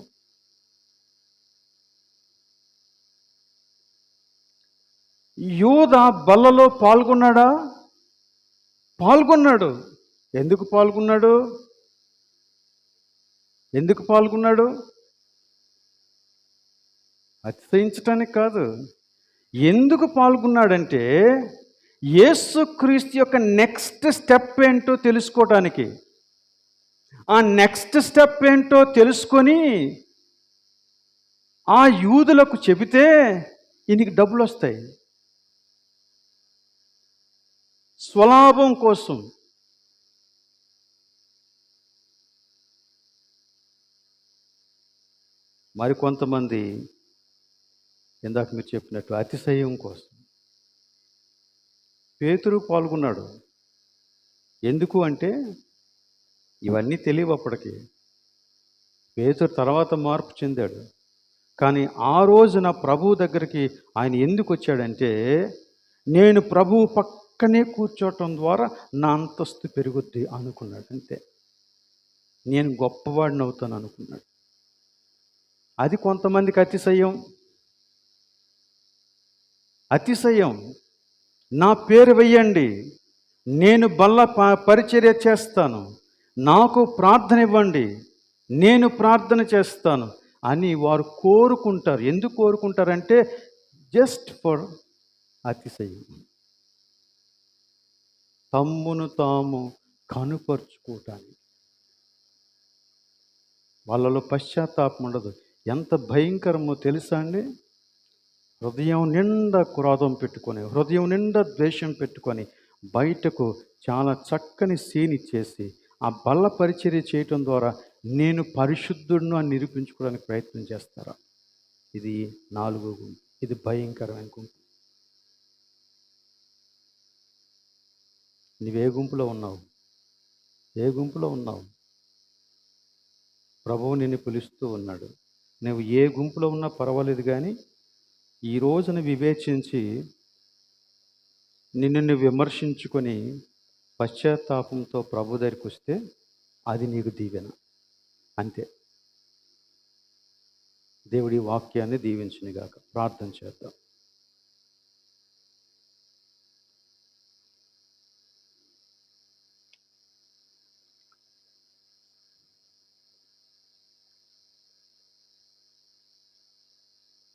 A: యూదా బల్లలో పాల్గొన్నాడా? పాల్గొన్నాడు. ఎందుకు పాల్గొన్నాడు? అతిశయించటానికి కాదు. ఎందుకు పాల్గొన్నాడంటే యేసుక్రీస్తు యొక్క నెక్స్ట్ స్టెప్ ఏంటో తెలుసుకోవటానికి. ఆ నెక్స్ట్ స్టెప్ ఏంటో తెలుసుకొని ఆ యూదులకు చెబితే ఈయనకి డబ్బులు వస్తాయి. స్వలాభం కోసం. మరికొంతమంది ఇందాక మీరు చెప్పినట్టు అతిశయం కోసం. పేతురు పాల్గొన్నాడు. ఎందుకు అంటే ఇవన్నీ తెలియవు అప్పటికి. పేతురు తర్వాత మార్పు చెందాడు. కానీ ఆ రోజున ప్రభువు దగ్గరికి ఆయన ఎందుకు వచ్చాడంటే, నేను ప్రభువు పక్కనే కూర్చోవటం ద్వారా నా అంతస్తు పెరుగుద్ది అనుకున్నాడు. అంతే. నేను గొప్పవాడిని అవుతాను అనుకున్నాడు. అది కొంతమందికి అతిశయం. అతిశయం. నా పేరు వెయ్యండి, నేను బల్ల పరిచర్య చేస్తాను, నాకు ప్రార్థన ఇవ్వండి, నేను ప్రార్థన చేస్తాను అని వారు కోరుకుంటారు. ఎందుకు కోరుకుంటారంటే జస్ట్ ఫర్ అతిశయం. తమ్మును తాము కనుపరుచుకోవటానికి. వాళ్ళలో పశ్చాత్తాపం ఉండదు. ఎంత భయంకరమో తెలుసా అండి? హృదయం నిండా క్రోధం పెట్టుకొని, హృదయం నిండా ద్వేషం పెట్టుకొని బయటకు చాలా చక్కని సీన్ ఇచ్చేసి ఆ బల్ల పరిచర్య చేయటం ద్వారా నేను పరిశుద్ధుడును అని నిరూపించుకోవడానికి ప్రయత్నం చేస్తారా? ఇది 4వ గుంపు. ఇది భయంకరమైన గుంపు. నువ్వే గుంపులో ఉన్నావు? ఏ గుంపులో ఉన్నావు? ప్రభువు నిన్ను పిలుస్తూ ఉన్నాడు. నువ్వు ఏ గుంపులో ఉన్నా పర్వాలేదు, కానీ ఈ రోజున వివేచించి నిన్ను విమర్శించుకొని పశ్చాత్తాపంతో ప్రభు దగ్గరికి వస్తే అది నీకు దీవెన. అంతే. దేవుడి వాక్యాన్ని దీవించునుగాక. ప్రార్థన చేద్దాం.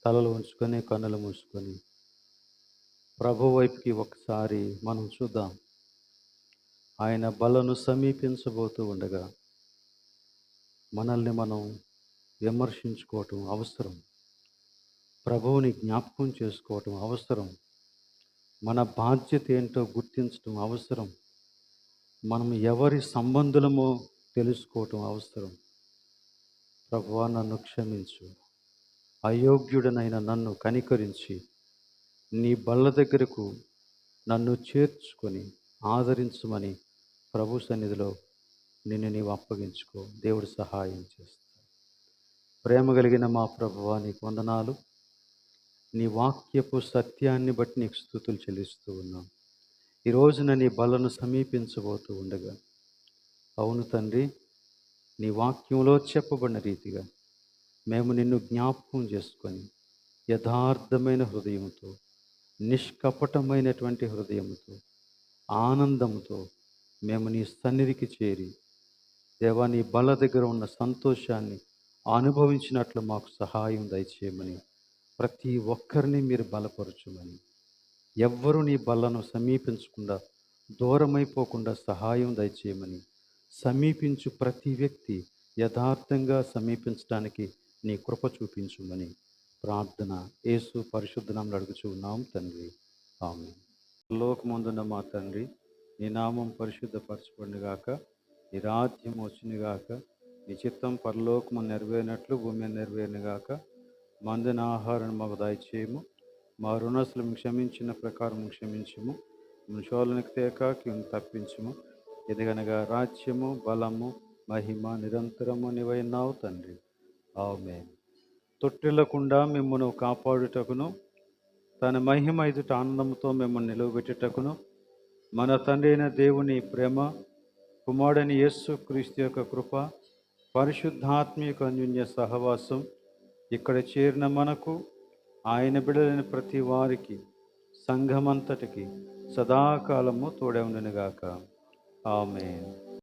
A: తలలు ఉంచుకొని కన్నులు మూసుకొని ప్రభు వైపుకి ఒకసారి మనం చూద్దాం. ఆయన బలను సమీపించబోతూ ఉండగా మనల్ని మనం విమర్శించుకోవటం అవసరం. ప్రభువుని జ్ఞాపకం చేసుకోవటం అవసరం. మన బాధ్యత ఏంటో గుర్తించటం అవసరం. మనం ఎవరి సంబంధులమో తెలుసుకోవటం అవసరం. ప్రభువా, నన్ను క్షమించు, అయోగ్యుడనైన నన్ను కనికరించి నీ బల్ల దగ్గరకు నన్ను చేర్చుకొని ఆదరించమని ప్రభు సన్నిధిలో నిన్ను నీవు అప్పగించుకో. దేవుడు సహాయం చేస్తాడు. ప్రేమ కలిగిన మా ప్రభువా, నీకు వందనాలు. నీ వాక్యపు సత్యాన్ని బట్టి నీకు స్తుతులు చెల్లిస్తూ ఉన్నాం. ఈ రోజున నీ బలను సమీపించబోతూ ఉండగా, అవును తండ్రి, నీ వాక్యంలో చెప్పబడిన రీతిగా మేము నిన్ను జ్ఞాపకం చేసుకొని యథార్థమైన హృదయంతో, నిష్కపటమైనటువంటి హృదయంతో, ఆనందంతో మేము నీ సన్నిధికి చేరి దేవా, నీ బల్ల దగ్గర ఉన్న సంతోషాన్ని అనుభవించినట్లు మాకు సహాయం దయచేయమని, ప్రతి ఒక్కరిని మీరు బలపరచుమని, ఎవ్వరూ నీ బల్లను సమీపించకుండా దూరమైపోకుండా సహాయం దయచేయమని, సమీపించు ప్రతి వ్యక్తి యథార్థంగా సమీపించడానికి నీ కృప చూపించుమని ప్రార్థన యేసు పరిశుద్ధ నామములో అడుగుచూ ఉన్నాం తండ్రి. ఆమేన్. పరలోకమందున్న మా తండ్రి, నీ నామం పరిశుద్ధపరచబడునుగాక, నీ రాజ్యం వచ్చునుగాక, నీ చిత్తం పరలోకము నెరవేరినట్లు భూమి మీద నెరవేరునుగాక. మందిన ఆహారాన్ని మాకు దయచేయము, మా రుణస్తులను క్షమించిన ప్రకారం క్షమించము, శోధనకు తేక కీడును తప్పించుము. ఎదగనగా రాజ్యము, బలము, మహిమ నిరంతరము నీవైనావు తండ్రి. ఆమేన్. తొట్టిల్లకుండా మిమ్మల్ని కాపాడుటకును, తన మహిమ ఎదుట ఆనందంతో మిమ్మల్ని నిలవబెట్టుటకును మన తండ్రి అయిన దేవుని ప్రేమ, కుమారుడైన యేసుక్రీస్తు యొక్క కృప, పరిశుద్ధాత్మ అన్యోన్య సహవాసం ఇక్కడ చేరిన మనకు, ఆయన బిడ్డలైన ప్రతి వారికి, సంఘమంతటికి సదాకాలము తోడే ఉండునుగాక. ఆమేన్.